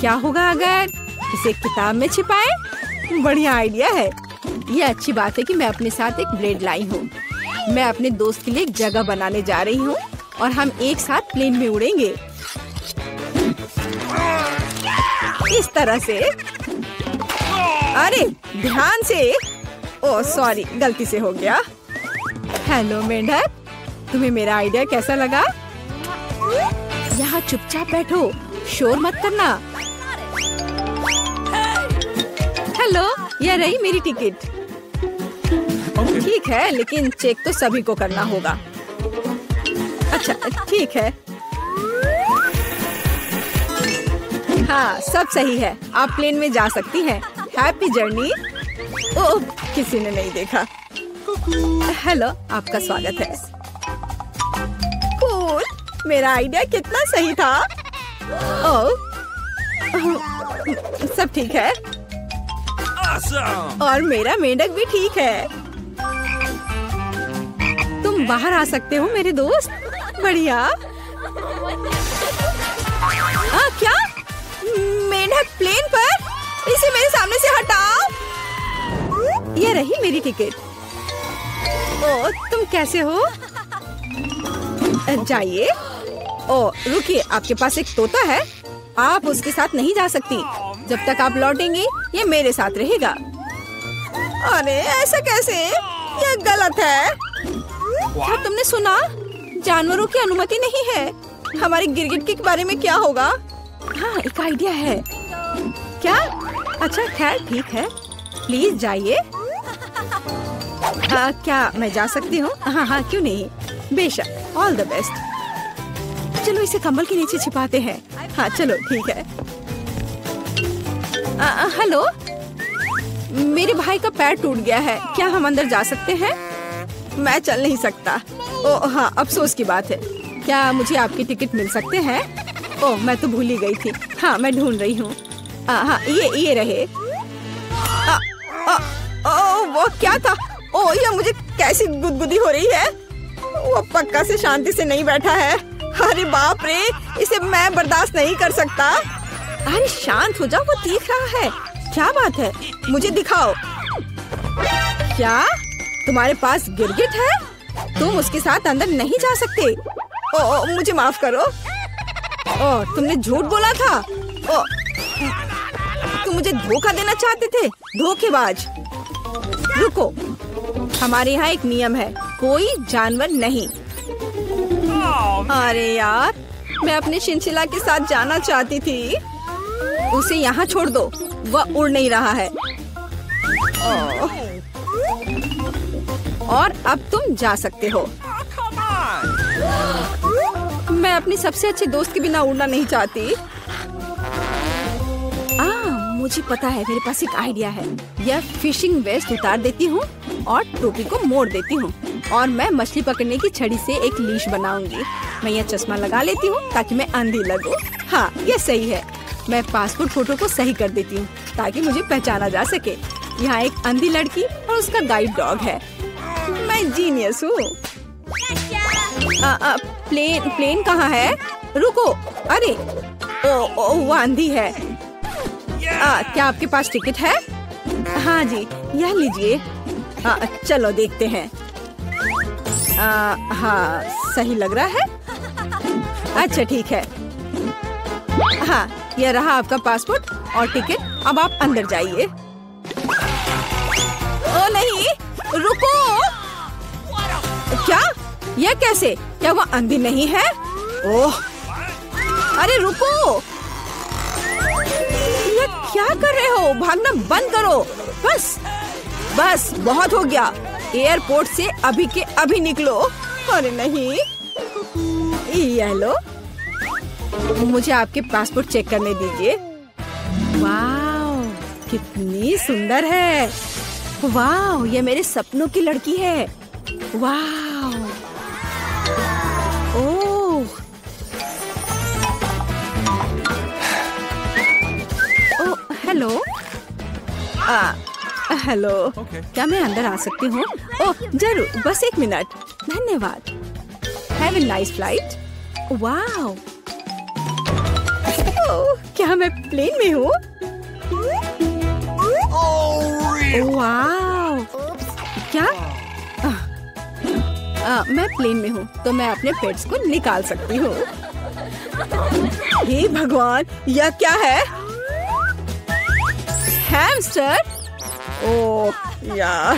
क्या होगा अगर इसे किताब में छिपाएं? बढ़िया आइडिया है। ये अच्छी बात है कि मैं अपने साथ एक ब्लेड लाई हूँ। मैं अपने दोस्त के लिए एक जगह बनाने जा रही हूँ और हम एक साथ प्लेन में उड़ेंगे। इस तरह से। अरे ध्यान से। ओह सॉरी, गलती से हो गया। हेलो मेंढक, तुम्हें मेरा आइडिया कैसा लगा? यहाँ चुपचाप बैठो, शोर मत करना। हेलो, यह रही मेरी टिकट। ठीक है, लेकिन चेक तो सभी को करना होगा। अच्छा ठीक है। हाँ, सब सही है। आप प्लेन में जा सकती हैं। Happy journey. ओह, किसी ने नहीं देखा। हेलो, आपका स्वागत है। कूल, मेरा आइडिया कितना सही था। ओह, सब ठीक है। और मेरा मेंढक भी ठीक है। तुम बाहर आ सकते हो मेरे दोस्त। बढ़िया। क्या? मेंढक प्लेन पर? इसे मेरे सामने से हटाओ। ये रही मेरी टिकट। ओह, तुम कैसे हो? जाइए। ओह रुकिए, आपके पास एक तोता है। आप उसके साथ नहीं जा सकती। जब तक आप लौटेंगी, ये मेरे साथ रहेगा। अरे ऐसा कैसे? ये गलत है। क्या तुमने सुना? जानवरों की अनुमति नहीं है। हमारे गिरगिट के बारे में क्या होगा? हाँ, एक आइडिया है। क्या? अच्छा खैर ठीक है, प्लीज जाइए। क्या मैं जा सकती हूँ? हाँ हाँ, क्यों नहीं, बेशक। All the best. चलो इसे कंबल के नीचे छिपाते हैं। हाँ चलो ठीक है। हेलो, मेरे भाई का पैर टूट गया है। क्या हम अंदर जा सकते हैं? मैं चल नहीं सकता। ओह हाँ, अफसोस की बात है। क्या मुझे आपकी टिकट मिल सकते हैं? ओह, मैं तो भूल ही गई थी। हाँ, मैं ढूंढ रही हूँ। हाँ, ये रहे। वो क्या था? ओह, ये मुझे कैसी गुदगुदी हो रही है। वो पक्का से शांति से नहीं बैठा है। अरे बाप रे, इसे मैं बर्दाश्त नहीं कर सकता। अरे शांत हो जाओ, वो देख रहा है। क्या बात है? मुझे दिखाओ। क्या तुम्हारे पास गिरगिट है? तुम उसके साथ अंदर नहीं जा सकते। ओह, मुझे माफ करो। ओह, तुमने झूठ बोला था। ओह, तुम मुझे धोखा देना चाहते थे, धोखेबाज। रुको, हमारे यहाँ एक नियम है, कोई जानवर नहीं। अरे यार, मैं अपने चिंचिला के साथ जाना चाहती थी। उसे यहाँ छोड़ दो, वह उड़ नहीं रहा है। और अब तुम जा सकते हो। मैं अपनी सबसे अच्छे दोस्त के बिना उड़ना नहीं चाहती। मुझे पता है, मेरे पास एक आइडिया है। यह फिशिंग वेस्ट उतार देती हूँ और टोपी को मोड़ देती हूँ और मैं मछली पकड़ने की छड़ी से एक लीश बनाऊंगी। मैं यह चश्मा लगा लेती हूँ ताकि मैं अंधी लगूं। हाँ, यह सही है। मैं पासपोर्ट फोटो को सही कर देती हूँ ताकि मुझे पहचाना जा सके। यहाँ एक अंधी लड़की और उसका गाइड डॉग है। मैं जीनियस हूँ। प्लेन कहाँ है? रुको, अरे ओ वो अंधी है। क्या आपके पास टिकट है? हाँ जी, यह लीजिए। चलो देखते हैं। हाँ, सही लग रहा है। अच्छा ठीक है। हाँ, यह रहा आपका पासपोर्ट और टिकट। अब आप अंदर जाइए। ओ नहीं, रुको। क्या? यह कैसे? क्या वो अंधी नहीं है? ओह, अरे रुको। यह क्या कर रहे हो? भागना बंद करो। बस बहुत हो गया। एयरपोर्ट से अभी के अभी निकलो। अरे नहीं, ये लो, मुझे आपके पासपोर्ट चेक करने दीजिए। वाह, कितनी सुंदर है। वाह, ये मेरे सपनों की लड़की है। वाह, ओह, हेलो। हेलो, क्या मैं अंदर आ सकती हूँ? ओह जरूर, बस 1 मिनट। धन्यवाद। Have a nice flight. वाह, क्या मैं प्लेन में हूँ? वाह, क्या? मैं प्लेन में हूँ तो मैं अपने पेट्स को निकाल सकती हूँ। हे भगवान, यह क्या है? हैमस्टर? ओह यार,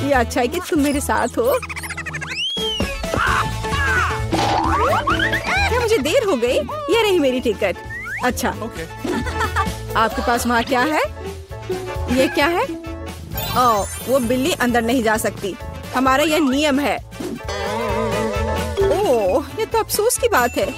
ये अच्छा है कि तुम मेरे साथ हो। क्या मुझे देर हो गई? ये रही मेरी टिकट। अच्छा, आपके पास वहाँ क्या है? ये क्या है? ओह, वो बिल्ली अंदर नहीं जा सकती। हमारा यह नियम है। ओह, ये तो अफसोस की बात है।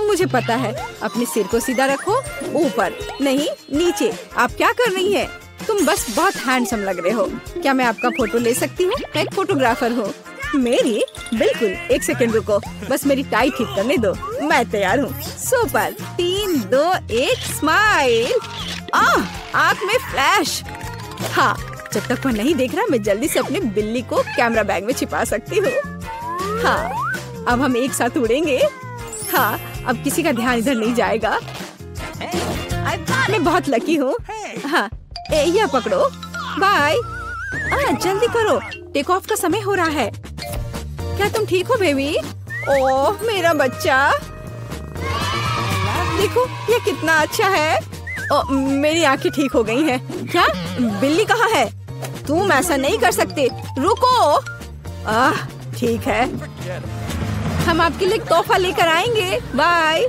मुझे पता है। अपने सिर को सीधा रखो, ऊपर नहीं नीचे। आप क्या कर रही हैं? तुम बस बहुत हैंडसम लग रहे हो। क्या मैं आपका फोटो ले सकती हूँ? मैं एक फोटोग्राफर हूँ। मेरी? बिल्कुल, 1 सेकंड रुको, बस मेरी टाई ठीक करने दो। मैं तैयार हूँ। सुपर। 3, 2, 1, स्माइल। आँख में फ्लैश। हाँ, जब तक वो नहीं देख रहा, मैं जल्दी से अपनी बिल्ली को कैमरा बैग में छिपा सकती हूँ। हाँ, अब हम एक साथ उड़ेंगे। हाँ, अब किसी का ध्यान इधर नहीं जाएगा। मैं बहुत लकी हूँ। हाँ, यह पकड़ो। बाय। जल्दी करो, टेक ऑफ का समय हो रहा है। क्या तुम ठीक हो बेबी? ओह मेरा बच्चा, देखो ये कितना अच्छा है। ओह, मेरी आंखें ठीक हो गई हैं। क्या? बिल्ली कहाँ है? तुम ऐसा नहीं कर सकते। रुको। ठीक है, हम आपके लिए तोहफा लेकर आएंगे। बाय।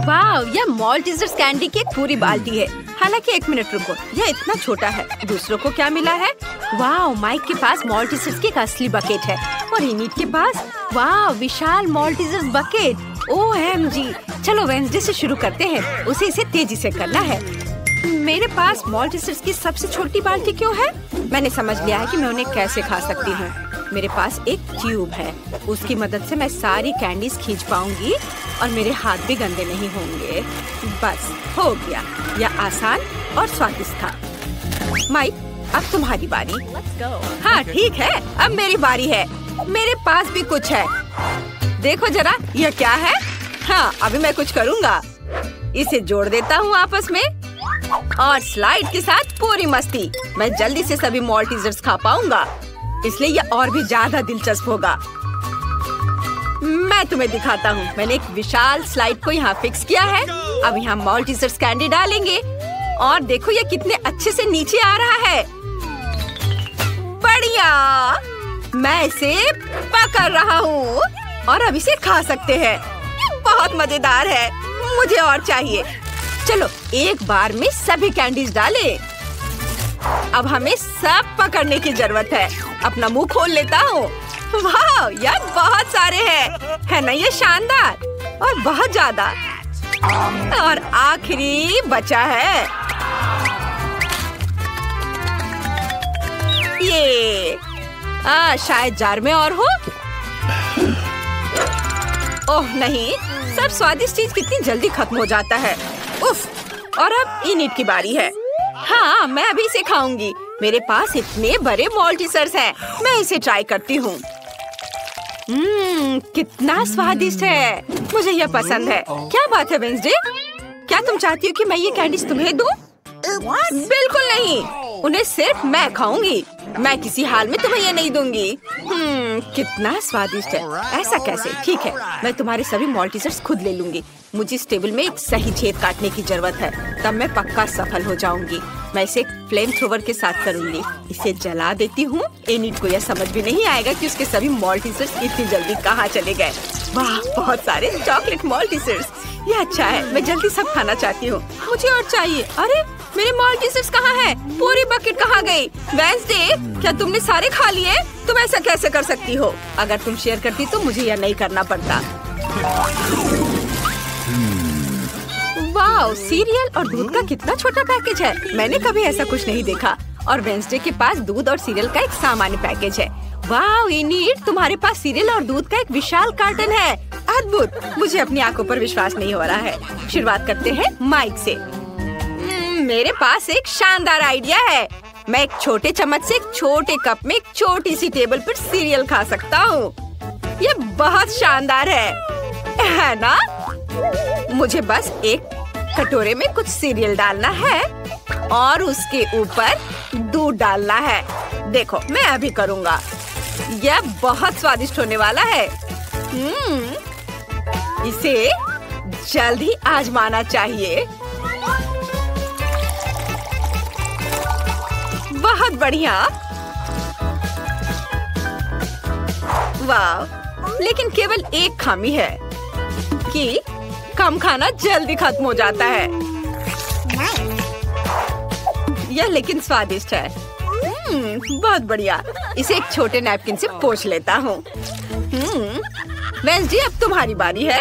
वाह, यह मॉल्टीजर्स कैंडी की एक पूरी बाल्टी है। हालांकि 1 मिनट रुको, यह इतना छोटा है। दूसरों को क्या मिला है? वाह, माइक के पास मॉल्टीजर्स की एक असली बकेट है और इनिट के पास वाह विशाल मॉल्टीजर्स बकेट। OMG, चलो वेंसडे से शुरू करते हैं। उसे इसे तेजी से करना है। मेरे पास मॉल्टीजर्स की सबसे छोटी बाल्टी क्यों है? मैंने समझ लिया है कि मैं उन्हें कैसे खा सकती हूँ। मेरे पास एक ट्यूब है, उसकी मदद से मैं सारी कैंडीज खींच पाऊंगी और मेरे हाथ भी गंदे नहीं होंगे। बस हो गया, यह आसान और स्वादिष्ट था। माइक, अब तुम्हारी बारी। हाँ ठीक है, अब मेरी बारी है। मेरे पास भी कुछ है, देखो जरा, यह क्या है? हाँ, अभी मैं कुछ करूँगा। इसे जोड़ देता हूँ आपस में और स्लाइड के साथ पूरी मस्ती। मैं जल्दी से सभी मॉल्टीजर्स खा पाऊंगा, इसलिए यह और भी ज्यादा दिलचस्प होगा। मैं तुम्हें दिखाता हूँ। मैंने एक विशाल स्लाइड को यहाँ फिक्स किया है। अब यहाँ मॉल्टीजर्स कैंडी डालेंगे और देखो ये कितने अच्छे से नीचे आ रहा है। बढ़िया, मैं इसे पकड़ रहा हूँ और अब इसे खा सकते हैं। बहुत मजेदार है। मुझे और चाहिए। चलो एक बार में सभी कैंडीज डालें। अब हमें सब पकड़ने की जरूरत है। अपना मुंह खोल लेता हूँ। वाह यार, बहुत सारे हैं, है ना ये शानदार और बहुत ज्यादा। और आखिरी बचा है ये। शायद जार में और हो। ओह नहीं, सब स्वादिष्ट चीज कितनी जल्दी खत्म हो जाता है। उफ, और अब इनिट की बारी है। हाँ, मैं अभी इसे खाऊंगी। मेरे पास इतने बड़े मॉल्टीसर्स हैं। मैं इसे ट्राई करती हूँ। कितना स्वादिष्ट है। मुझे यह पसंद है। क्या बात है वेंसडे, क्या तुम चाहती हो कि मैं ये कैंडीज तुम्हें दूँ? बिल्कुल नहीं, उन्हें सिर्फ मैं खाऊंगी। मैं किसी हाल में तुम्हें ये नहीं दूंगी। कितना स्वादिष्ट है। ऐसा कैसे? ठीक है, मैं तुम्हारे सभी मॉल्टीसर्स खुद ले लूंगी। मुझे इस टेबल में एक सही छेद काटने की जरूरत है, तब मैं पक्का सफल हो जाऊंगी। मैं इसे फ्लेम थ्रोवर के साथ करूंगी। इसे जला देती हूँ। एनिट को यह समझ भी नहीं आएगा कि उसके सभी मॉल्टीसर्स इतनी जल्दी कहाँ चले गए। वाह, बहुत सारे चॉकलेट मॉल्टीसर्स। ये अच्छा है, मैं जल्दी सब खाना चाहती हूँ। मुझे और चाहिए। अरे मेरे मॉल्टीसर्स कहाँ हैं? पूरी बकेट कहाँ गई? वेंसडे, क्या तुमने सारे खा लिए? तुम ऐसा कैसे कर सकती हो? अगर तुम शेयर करती तो मुझे यह नहीं करना पड़ता। वाह, सीरियल और दूध का कितना छोटा पैकेज है। मैंने कभी ऐसा कुछ नहीं देखा। और वेंसडे के पास दूध और सीरियल का एक सामान्य पैकेज है। वाह एनिट, तुम्हारे पास सीरियल और दूध का एक विशाल कार्टन है। अद्भुत, मुझे अपनी आंखों पर विश्वास नहीं हो रहा है। शुरुआत करते हैं माइक से। मेरे पास एक शानदार आइडिया है। मैं एक छोटे चम्मच से एक छोटे कप में एक छोटी सी टेबल पर सीरियल खा सकता हूँ। ये बहुत शानदार है ना? मुझे बस एक कटोरे में कुछ सीरियल डालना है और उसके ऊपर दूध डालना है। देखो, मैं अभी करूँगा। यह बहुत स्वादिष्ट होने वाला है। इसे जल्द ही आजमाना चाहिए। बहुत बढ़िया। वाह, लेकिन केवल एक खामी है कि कम खाना जल्दी खत्म हो जाता है। यह लेकिन स्वादिष्ट है। बहुत बढ़िया। इसे एक छोटे नैपकिन से पोंछ लेता हूँ। वेंसडे, अब तुम्हारी बारी है।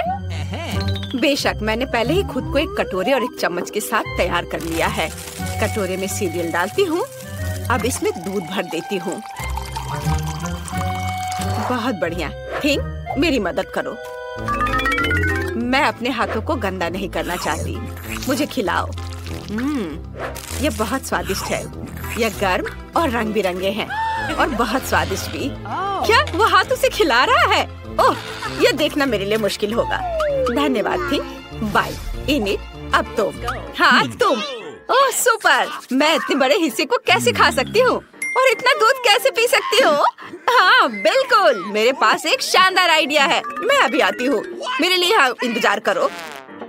बेशक, मैंने पहले ही खुद को एक कटोरे और एक चम्मच के साथ तैयार कर लिया है। कटोरे में सीरियल डालती हूँ। अब इसमें दूध भर देती हूँ। बहुत बढ़िया। थिंक, मेरी मदद करो। मैं अपने हाथों को गंदा नहीं करना चाहती। मुझे खिलाओ। यह बहुत स्वादिष्ट है। यह गर्म और रंग बिरंगे हैं और बहुत स्वादिष्ट भी। क्या वो हाथों से खिला रहा है? ओह, यह देखना मेरे लिए मुश्किल होगा। धन्यवाद थिंक। बाय एनिट, अब तुम। हाँ तुम। ओह सुपर, मैं इतने बड़े हिस्से को कैसे खा सकती हूँ और इतना दूध कैसे पी सकती हूँ? हाँ बिल्कुल, मेरे पास एक शानदार आइडिया है। मैं अभी आती हूँ। मेरे लिए यहाँ इंतजार करो।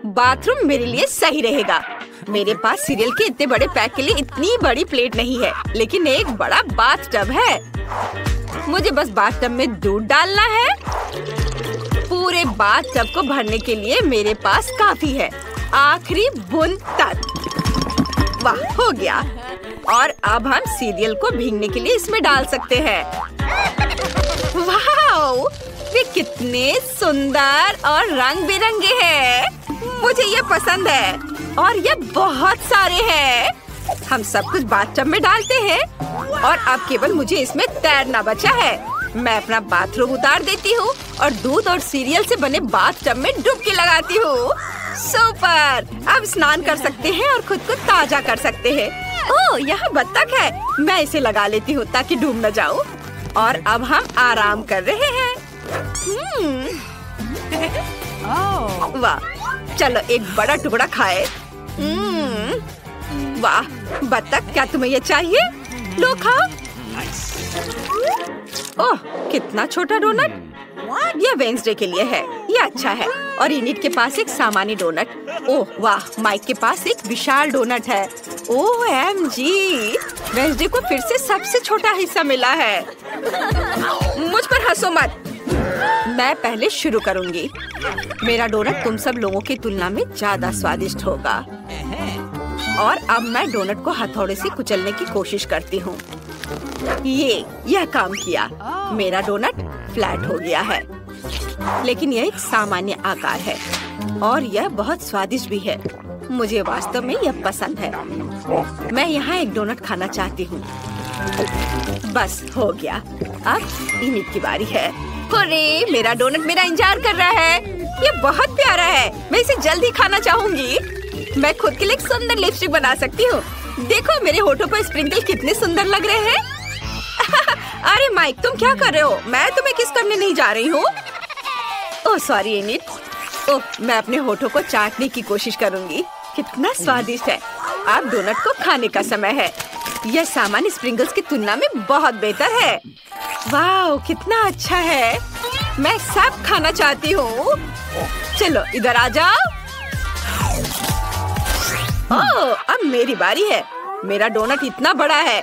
बाथरूम मेरे लिए सही रहेगा। मेरे पास सीरियल के इतने बड़े पैक के लिए इतनी बड़ी प्लेट नहीं है, लेकिन एक बड़ा बाथ टब है। मुझे बस बाथ टब में दूध डालना है। पूरे बाथ टब को भरने के लिए मेरे पास काफी है। आखिरी बूंद तक। वाह, हो गया। और अब हम सीरियल को भीगने के लिए इसमें डाल सकते हैं। वाह, वे कितने सुंदर और रंग बिरंगे हैं। मुझे ये पसंद है और ये बहुत सारे हैं। हम सब कुछ बाथटब में डालते हैं और अब केवल मुझे इसमें तैरना बचा है। मैं अपना बाथरूम उतार देती हूँ और दूध और सीरियल से बने बाथटब में डुबकी लगाती हूँ। सुपर, अब स्नान कर सकते हैं और खुद को ताजा कर सकते हैं। ओह, यहाँ बत्तख है। मैं इसे लगा लेती हूँ ताकि डूब न जाऊँ। और अब हम आराम कर रहे हैं। वाह, चलो एक बड़ा टुकड़ा खाए। वाह बत्तख, क्या तुम्हें ये चाहिए? लो खाओ। ओह, कितना छोटा डोनट। यह वेंसडे के लिए है। यह अच्छा है। और एनिट के पास एक सामान्य डोनट। ओह वाह, माइक के पास एक विशाल डोनट है। OMG, वेंसडे को फिर से सबसे छोटा हिस्सा मिला है। मुझ पर हंसो मत। मैं पहले शुरू करूंगी। मेरा डोनट तुम सब लोगों की तुलना में ज्यादा स्वादिष्ट होगा। और अब मैं डोनट को हथौड़े से कुचलने की कोशिश करती हूँ। यह काम किया। मेरा डोनट फ्लैट हो गया है, लेकिन यह एक सामान्य आकार है और यह बहुत स्वादिष्ट भी है। मुझे वास्तव में यह पसंद है। मैं यहाँ एक डोनट खाना चाहती हूँ। बस हो गया। अब इनिट की बारी है। अरे मेरा डोनट मेरा इंतजार कर रहा है। ये बहुत प्यारा है। मैं इसे जल्दी खाना चाहूंगी। मैं खुद के लिए एक सुंदर लिपस्टिक बना सकती हूँ। देखो मेरे होठों पर स्प्रिंकल कितने सुंदर लग रहे हैं। अरे माइक, तुम क्या कर रहे हो? मैं तुम्हें किस करने नहीं जा रही हूँ। Oh sorry init. ओह, मैं अपने होठों को चाटने की कोशिश करूंगी। कितना स्वादिष्ट है। अब डोनट को खाने का समय है। यह सामान्य स्प्रिंकल्स की तुलना में बहुत बेहतर है। वाह, कितना अच्छा है। मैं सब खाना चाहती हूँ। चलो इधर आ जाओ। ओह, अब मेरी बारी है। मेरा डोनट इतना बड़ा है,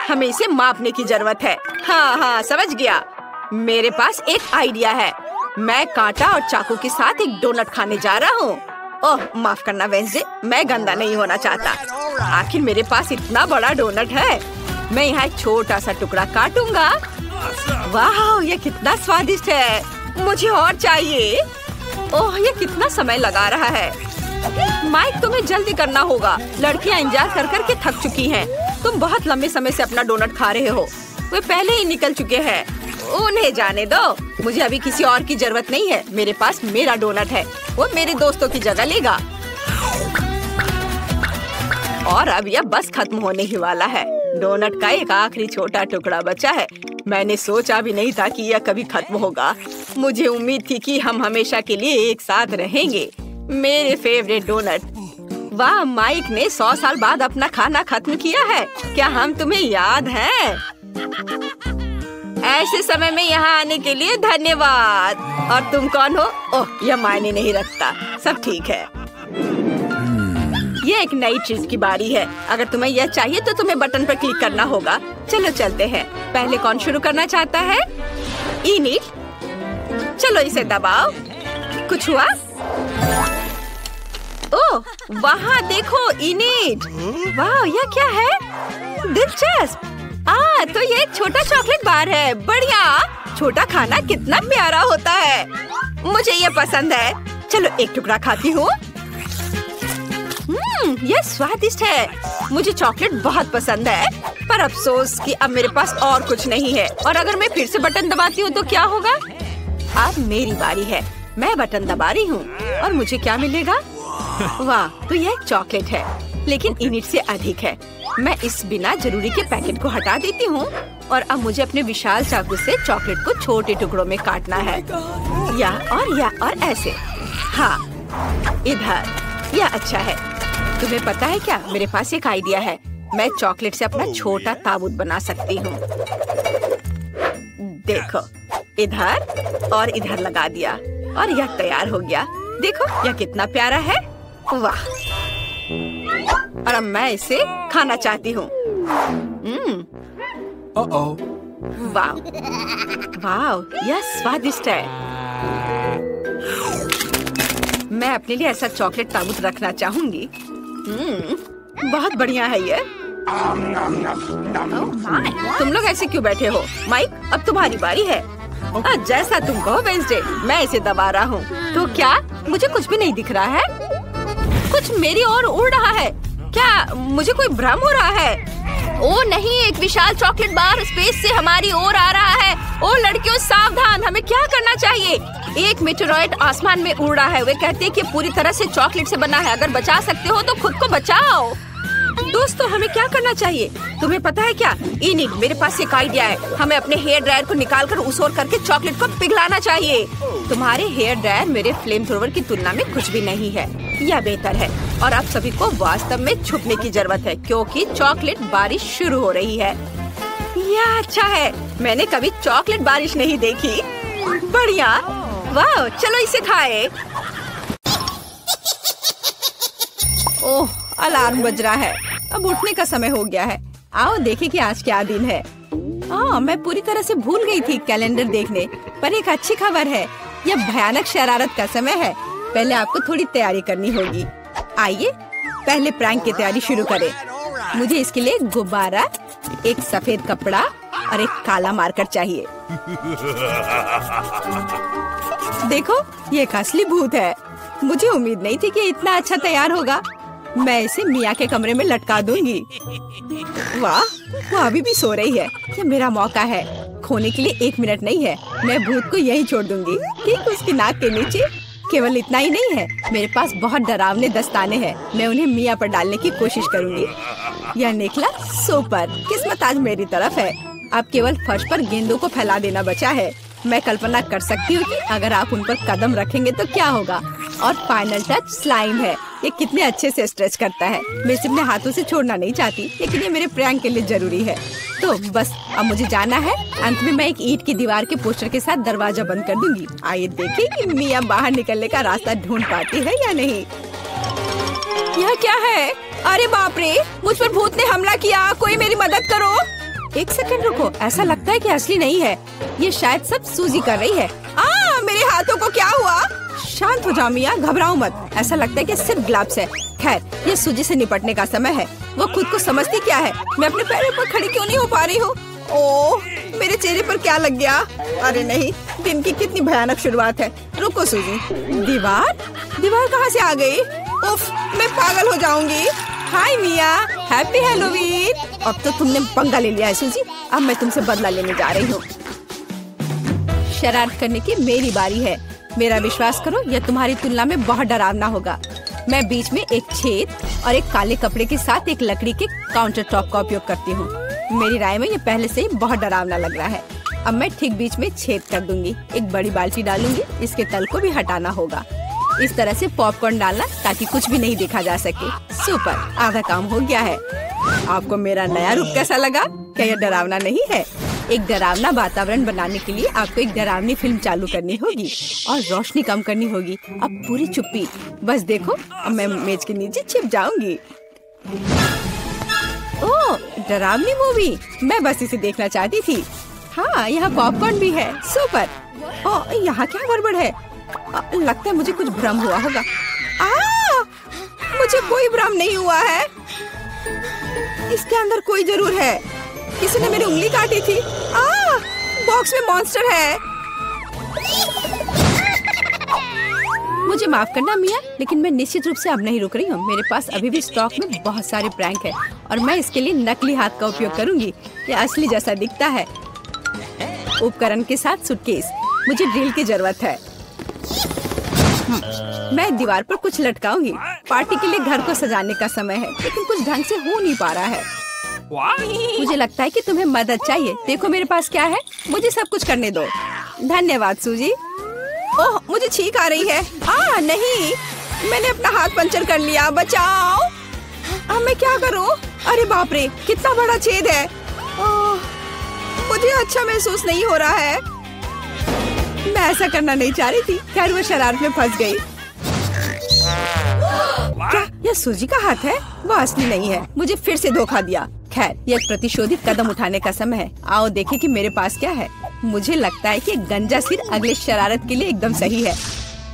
हमें इसे मापने की जरूरत है। हाँ, समझ गया। मेरे पास एक आइडिया है। मैं कांटा और चाकू के साथ एक डोनट खाने जा रहा हूँ। ओह माफ करना वेंसडे, मैं गंदा नहीं होना चाहता। आखिर मेरे पास इतना बड़ा डोनट है। मैं यहाँ एक छोटा सा टुकड़ा काटूंगा। वाह, ये कितना स्वादिष्ट है। मुझे और चाहिए। ओह, ये कितना समय लगा रहा है। माइक, तुम्हें जल्दी करना होगा। लड़कियाँ इंतजार कर कर के थक चुकी हैं। तुम बहुत लंबे समय से अपना डोनट खा रहे हो। वे पहले ही निकल चुके हैं। उन्हें जाने दो। मुझे अभी किसी और की जरूरत नहीं है। मेरे पास मेरा डोनट है। वो मेरे दोस्तों की जगह लेगा। और अब यह बस खत्म होने ही वाला है। डोनट का एक आखिरी छोटा टुकड़ा बचा है। मैंने सोचा भी नहीं था कि यह कभी खत्म होगा। मुझे उम्मीद थी कि हम हमेशा के लिए एक साथ रहेंगे। मेरे फेवरेट डोनट। वाह, माइक ने 100 साल बाद अपना खाना खत्म किया है। क्या हम तुम्हें याद हैं? ऐसे समय में यहाँ आने के लिए धन्यवाद। और तुम कौन हो? ओह, यह मायने नहीं रखता। सब ठीक है। ये एक नई चीज की बारी है। अगर तुम्हें यह चाहिए तो तुम्हें बटन पर क्लिक करना होगा। चलो चलते हैं। पहले कौन शुरू करना चाहता है? इनिट। चलो इसे दबाओ। कुछ हुआ? ओह, वहाँ देखो इनिट। वाह, यह क्या है? दिलचस्प। तो ये एक छोटा चॉकलेट बार है। बढ़िया। छोटा खाना कितना प्यारा होता है। मुझे ये पसंद है। चलो एक टुकड़ा खाती हूँ। ये स्वादिष्ट है। मुझे चॉकलेट बहुत पसंद है, पर अफसोस कि अब मेरे पास और कुछ नहीं है। और अगर मैं फिर से बटन दबाती हूँ तो क्या होगा? अब मेरी बारी है। मैं बटन दबा रही हूँ और मुझे क्या मिलेगा? वाह, तो यह एक चॉकलेट है, लेकिन इनिट से अधिक है। मैं इस बिना जरूरी के पैकेट को हटा देती हूँ और अब मुझे अपने विशाल चाकू से चॉकलेट को छोटे टुकड़ों में काटना है। या और ऐसे। हाँ, इधर। यह अच्छा है। तुम्हें पता है क्या, मेरे पास एक आइडिया है। मैं चॉकलेट से अपना छोटा ताबूत बना सकती हूँ। देखो, इधर और इधर लगा दिया और यह तैयार हो गया। देखो यह कितना प्यारा है। वाह, और अब मैं इसे खाना चाहती हूँ। वाह वाह, यह स्वादिष्ट है। मैं अपने लिए ऐसा चॉकलेट ताबूत रखना चाहूंगी। बहुत बढ़िया है ये। तुम लोग ऐसे क्यों बैठे हो? माइक, अब तुम्हारी बारी है। जैसा तुम कहो वेंसडे। मैं इसे दबा रहा हूँ। तो क्या मुझे कुछ भी नहीं दिख रहा है? कुछ मेरी ओर उड़ रहा है। क्या मुझे कोई भ्रम हो रहा है? ओ नहीं, एक विशाल चॉकलेट बार स्पेस से हमारी ओर आ रहा है। ओ लड़कियों सावधान, हमें क्या करना चाहिए? एक मेटेरॉइड आसमान में उड़ रहा है। वे कहते हैं कि पूरी तरह से चॉकलेट से बना है। अगर बचा सकते हो तो खुद को बचाओ। दोस्तों, हमें क्या करना चाहिए? तुम्हें पता है क्या? इनिट, मेरे पास एक आइडिया है। हमें अपने हेयर ड्रायर को निकालकर उस ओर करके चॉकलेट को पिघलाना चाहिए। तुम्हारे हेयर ड्रायर मेरे फ्लेम थ्रोवर की तुलना में कुछ भी नहीं है। यह बेहतर है और आप सभी को वास्तव में छुपने की जरूरत है, क्योंकि चॉकलेट बारिश शुरू हो रही है। यह अच्छा है। मैंने कभी चॉकलेट बारिश नहीं देखी। बढ़िया। वाह, चलो इसे खाए। ओह, अलार्म बज रहा है। अब उठने का समय हो गया है। आओ देखें कि आज क्या दिन है। मैं पूरी तरह से भूल गई थी कैलेंडर देखने, पर एक अच्छी खबर है, यह भयानक शरारत का समय है। पहले आपको थोड़ी तैयारी करनी होगी। आइए पहले प्रैंक की तैयारी शुरू करें। मुझे इसके लिए एक गुब्बारा, एक सफेद कपड़ा और एक काला मार्कर चाहिए। देखो, ये एक असली भूत है। मुझे उम्मीद नहीं थी कि इतना अच्छा तैयार होगा। मैं इसे मिया के कमरे में लटका दूंगी। वाह, वो अभी भी सो रही है। ये मेरा मौका है। खोने के लिए 1 मिनट नहीं है। मैं भूत को यहीं छोड़ दूंगी, ठीक उसकी नाक के नीचे। केवल इतना ही नहीं है, मेरे पास बहुत डरावने दस्ताने हैं। मैं उन्हें मिया पर डालने की कोशिश करूंगी। यह निकला सुपर। किस्मत आज मेरी तरफ है। अब केवल फर्श पर गेंदों को फैला देना बचा है। मैं कल्पना कर सकती हूँ कि अगर आप उन पर कदम रखेंगे तो क्या होगा। और फाइनल टच स्लाइम है। ये कितने अच्छे से स्ट्रेच करता है। मैं इसे अपने हाथों से छोड़ना नहीं चाहती, लेकिन ये मेरे प्रैंक के लिए जरूरी है। तो बस अब मुझे जाना है। अंत में मैं एक ईंट की दीवार के पोस्टर के साथ दरवाजा बंद कर दूंगी। आइए देखें कि मिया बाहर निकलने का रास्ता ढूंढ पाती है या नहीं। यह क्या है? अरे बाप रे, मुझ पर भूत ने हमला किया। कोई मेरी मदद करो। 1 सेकंड रुको, ऐसा लगता है कि असली नहीं है। ये शायद सब सूजी कर रही है। मेरे हाथों को क्या हुआ? शांत हो जाओ मिया, घबराओ मत। ऐसा लगता है कि सिर्फ ग्लव्स है। खैर, ये सूजी से निपटने का समय है। वो खुद को समझती क्या है? मैं अपने पैरों पर खड़ी क्यों नहीं हो पा रही हूँ? ओह, मेरे चेहरे पर क्या लग गया? अरे नहीं, दिन की कितनी भयानक शुरुआत है। रुको सूजी। दीवार कहाँ से आ गई? उफ, मैं पागल हो जाऊंगी। हाय मिया, हैप्पी हैलोवीन। अब तो तुमने पंगा ले लिया है सूजी। अब मैं तुमसे बदला लेने जा रही हूँ। शरारत करने की मेरी बारी है। मेरा विश्वास करो, यह तुम्हारी तुलना में बहुत डरावना होगा। मैं बीच में एक छेद और एक काले कपड़े के साथ एक लकड़ी के काउंटर टॉप का उपयोग करती हूँ। मेरी राय में ये पहले से ही बहुत डरावना लग रहा है। अब मैं ठीक बीच में छेद कर दूंगी। एक बड़ी बाल्टी डालूंगी। इसके तल को भी हटाना होगा। इस तरह से पॉपकॉर्न डालना ताकि कुछ भी नहीं देखा जा सके। सुपर, आधा काम हो गया है। आपको मेरा नया रूप कैसा लगा? क्या यह डरावना नहीं है? एक डरावना वातावरण बनाने के लिए आपको एक डरावनी फिल्म चालू करनी होगी और रोशनी कम करनी होगी। अब पूरी चुप्पी। बस देखो, अब मैं मेज के नीचे छिप जाऊंगी। ओह, डरावनी मूवी। मैं बस इसे देखना चाहती थी। हाँ, यहाँ पॉपकॉर्न भी है। सुपर। ओह, यहाँ क्या गड़बड़ है? लगता है मुझे कुछ भ्रम हुआ होगा। मुझे कोई भ्रम नहीं हुआ है। इसके अंदर कोई जरूर है। किसी ने मेरी उंगली काटी थी। बॉक्स में मॉन्स्टर है। मुझे माफ करना मिया, लेकिन मैं निश्चित रूप से अब नहीं रुक रही हूँ। मेरे पास अभी भी स्टॉक में बहुत सारे प्रैंक है और मैं इसके लिए नकली हाथ का उपयोग करूंगी। यह असली जैसा दिखता है। उपकरण के साथ सूटकेस। मुझे ड्रिल की जरूरत है। मैं दीवार पर कुछ लटकाऊंगी। पार्टी के लिए घर को सजाने का समय है, लेकिन कुछ ढंग से हो नहीं पा रहा है। मुझे लगता है कि तुम्हें मदद चाहिए। देखो मेरे पास क्या है। मुझे सब कुछ करने दो। धन्यवाद सूजी। ओह, मुझे छींक आ रही है। नहीं, मैंने अपना हाथ पंचर कर लिया। बचाओ। अब मैं क्या करूं? अरे बाप रे, कितना बड़ा छेद है। मुझे अच्छा महसूस नहीं हो रहा है। मैं ऐसा करना नहीं चाह रही थी। खैर, वो शरारत में फंस गई। क्या यह सूजी का हाथ है? वो असली नहीं है। मुझे फिर से धोखा दिया। खैर, यह एक प्रतिशोधित कदम उठाने का समय है। आओ देखें कि मेरे पास क्या है। मुझे लगता है कि गंजा सिर अगले शरारत के लिए एकदम सही है।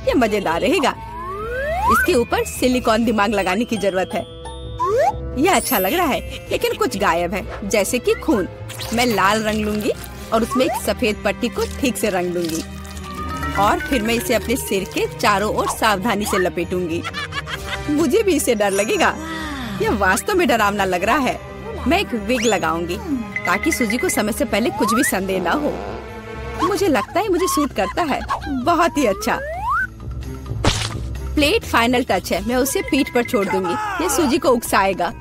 यह मजेदार रहेगा। इसके ऊपर सिलिकॉन दिमाग लगाने की जरूरत है। यह अच्छा लग रहा है, लेकिन कुछ गायब है, जैसे कि खून। मैं लाल रंग लूंगी और उसमें एक सफेद पट्टी को ठीक से रंग दूंगी और फिर मैं इसे अपने सिर के चारों ओर सावधानी से लपेटूंगी। मुझे भी इससे डर लगेगा। यह वास्तव में डरावना लग रहा है। मैं एक विग लगाऊंगी ताकि सूजी को समय से पहले कुछ भी संदेह न हो। मुझे लगता है मुझे सूट करता है। बहुत ही अच्छा। प्लेट फाइनल टच है। मैं उसे पीठ पर छोड़ दूंगी। यह सूजी को उकसाएगा।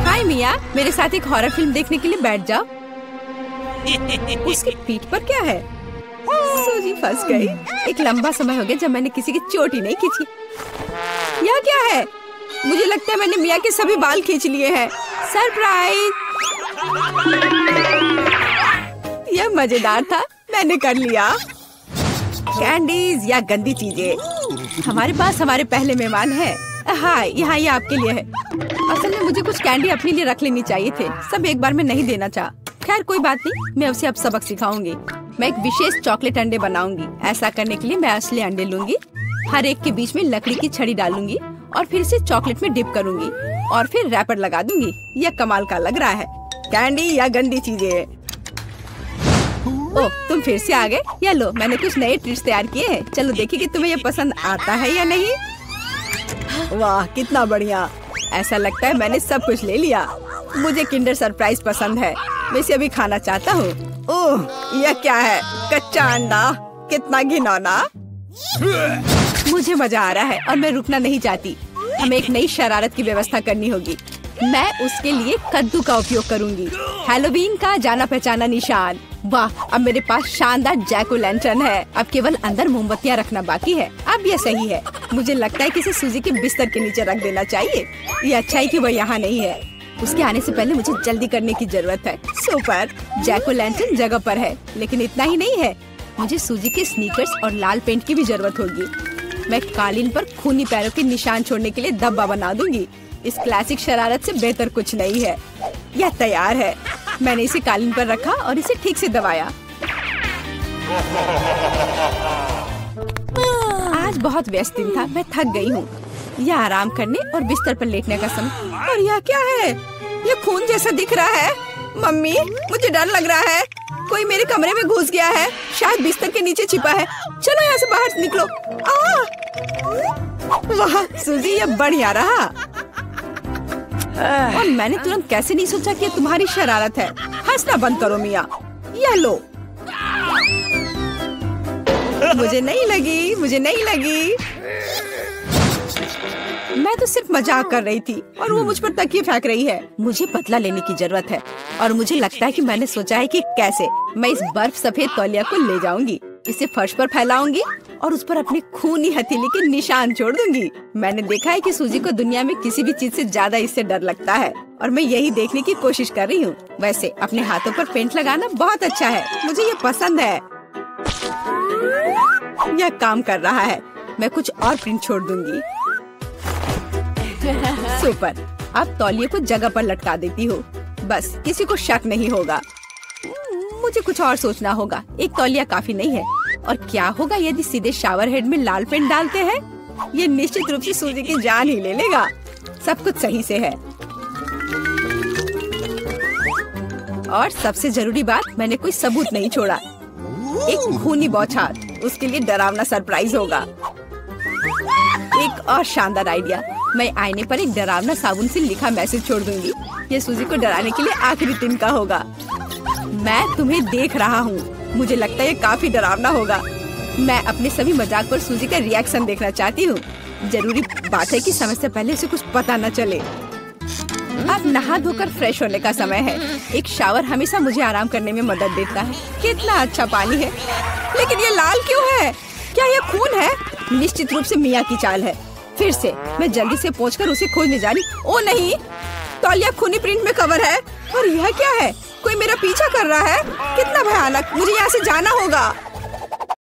हाय मिया, मेरे साथ एक हॉरर फिल्म देखने के लिए बैठ जाओ। उसकी पीठ पर क्या है? सूजी फंस गई। एक लंबा समय हो गया जब मैंने किसी की चोटी नहीं खींची। यह क्या है? मुझे लगता है मैंने मिया के सभी बाल खींच लिए हैं। सरप्राइज! यह मजेदार था। मैंने कर लिया। कैंडीज या गंदी चीजें। हमारे पास हमारे पहले मेहमान हैं। हाँ, यहाँ ये आपके लिए है। असल में मुझे कुछ कैंडी अपने लिए रख लेनी चाहिए थे, सब एक बार में नहीं देना चाहा। खैर कोई बात नहीं, मैं उसे अब सबक सिखाऊंगी। मैं एक विशेष चॉकलेट अंडे बनाऊंगी। ऐसा करने के लिए मैं असली अंडे लूंगी, हर एक के बीच में लकड़ी की छड़ी डालूंगी और फिर इसे चॉकलेट में डिप करूंगी और फिर रैपर लगा दूंगी। यह कमाल का लग रहा है। कैंडी या गंदी चीजें। ओह, तुम फिर से आ गए। या लो, मैंने कुछ नए ट्रिक्स तैयार किए हैं। चलो देखिए कि तुम्हें ये पसंद आता है या नहीं। वाह, कितना बढ़िया। ऐसा लगता है मैंने सब कुछ ले लिया। मुझे किंडर सरप्राइज पसंद है, मैं इसे अभी खाना चाहता हूँ। ओह, यह क्या है? कच्चा अंडा, कितना घिनौना। मुझे मजा आ रहा है और मैं रुकना नहीं चाहती। हमें एक नई शरारत की व्यवस्था करनी होगी। मैं उसके लिए कद्दू का उपयोग करूंगी, हैलोवीन का जाना पहचाना निशान। वाह, अब मेरे पास शानदार जैक ओ लैंटर्न है। अब केवल अंदर मोमबत्तियां रखना बाकी है। अब यह सही है। मुझे लगता है कि इसे सूजी के बिस्तर के नीचे रख देना चाहिए। ये अच्छा है कि वह यहाँ नहीं है। उसके आने से पहले मुझे जल्दी करने की जरूरत है। सुपर, जैक ओ लैंटर्न जगह पर है, लेकिन इतना ही नहीं है। मुझे सूजी के स्नीकर्स और लाल पेंट की भी जरूरत होगी। मैं कालीन पर खूनी पैरों के निशान छोड़ने के लिए धब्बा बना दूंगी। इस क्लासिक शरारत से बेहतर कुछ नहीं है। यह तैयार है। मैंने इसे कालीन पर रखा और इसे ठीक से दबाया। आज बहुत व्यस्त दिन था, मैं थक गई हूँ। यह आराम करने और बिस्तर पर लेटने का समय। और यह क्या है? यह खून जैसा दिख रहा है। मम्मी, मुझे डर लग रहा है। कोई मेरे कमरे में घुस गया है, शायद बिस्तर के नीचे छिपा है। चलो यहाँ से बाहर निकलो। वाह सूजी, यह बढ़िया रहा। और मैंने तुरंत कैसे नहीं सोचा कि तुम्हारी शरारत है। हंसना बंद करो मिया। यह लो। मुझे नहीं लगी, मुझे नहीं लगी। मैं तो सिर्फ मजाक कर रही थी और वो मुझ पर तकिए फेंक रही है। मुझे बदला लेने की जरूरत है और मुझे लगता है कि मैंने सोचा है कि कैसे मैं इस बर्फ सफेद तौलिया को ले जाऊंगी, इसे फर्श पर फैलाऊंगी और उस पर अपने खूनी हथेली के निशान छोड़ दूंगी। मैंने देखा है कि सूजी को दुनिया में किसी भी चीज से ज्यादा इससे डर लगता है और मैं यही देखने की कोशिश कर रही हूँ। वैसे अपने हाथों पर पेंट लगाना बहुत अच्छा है, मुझे ये पसंद है। यह काम कर रहा है। मैं कुछ और प्रिंट छोड़ दूंगी। सुपर, अब तौलिए को जगह पर लटका देती हूँ, बस किसी को शक नहीं होगा। मुझे कुछ और सोचना होगा। एक तौलिया काफी नहीं है। और क्या होगा यदि सीधे शावर हेड में लाल पेंट डालते हैं? ये निश्चित रूप से सूजी की जान ही ले लेगा। सब कुछ सही से है। और सबसे जरूरी बात, मैंने कोई सबूत नहीं छोड़ा। एक खूनी बौछार, उसके लिए डरावना सरप्राइज होगा। एक और शानदार आइडिया, मैं आईने पर एक डरावना साबुन से लिखा मैसेज छोड़ दूंगी। ये सूजी को डराने के लिए आखिरी दिन का होगा। मैं तुम्हें देख रहा हूँ। मुझे लगता है ये काफी डरावना होगा। मैं अपने सभी मजाक पर सूजी का रिएक्शन देखना चाहती हूँ। जरूरी बात है कि समय से पहले उसे कुछ पता न चले। अब नहा धोकर फ्रेश होने का समय है। एक शावर हमेशा मुझे आराम करने में मदद देता है। कितना अच्छा पानी है, लेकिन ये लाल क्यों है? क्या ये खून है? निश्चित रूप से मिया की चाल है। फिर से मैं जल्दी से पहुंचकर उसे खोजने जा रही। ओ नहीं, तौलिया खूनी प्रिंट में कवर है। और यह क्या है? कोई मेरा पीछा कर रहा है। कितना भयानक, मुझे यहाँ से जाना होगा।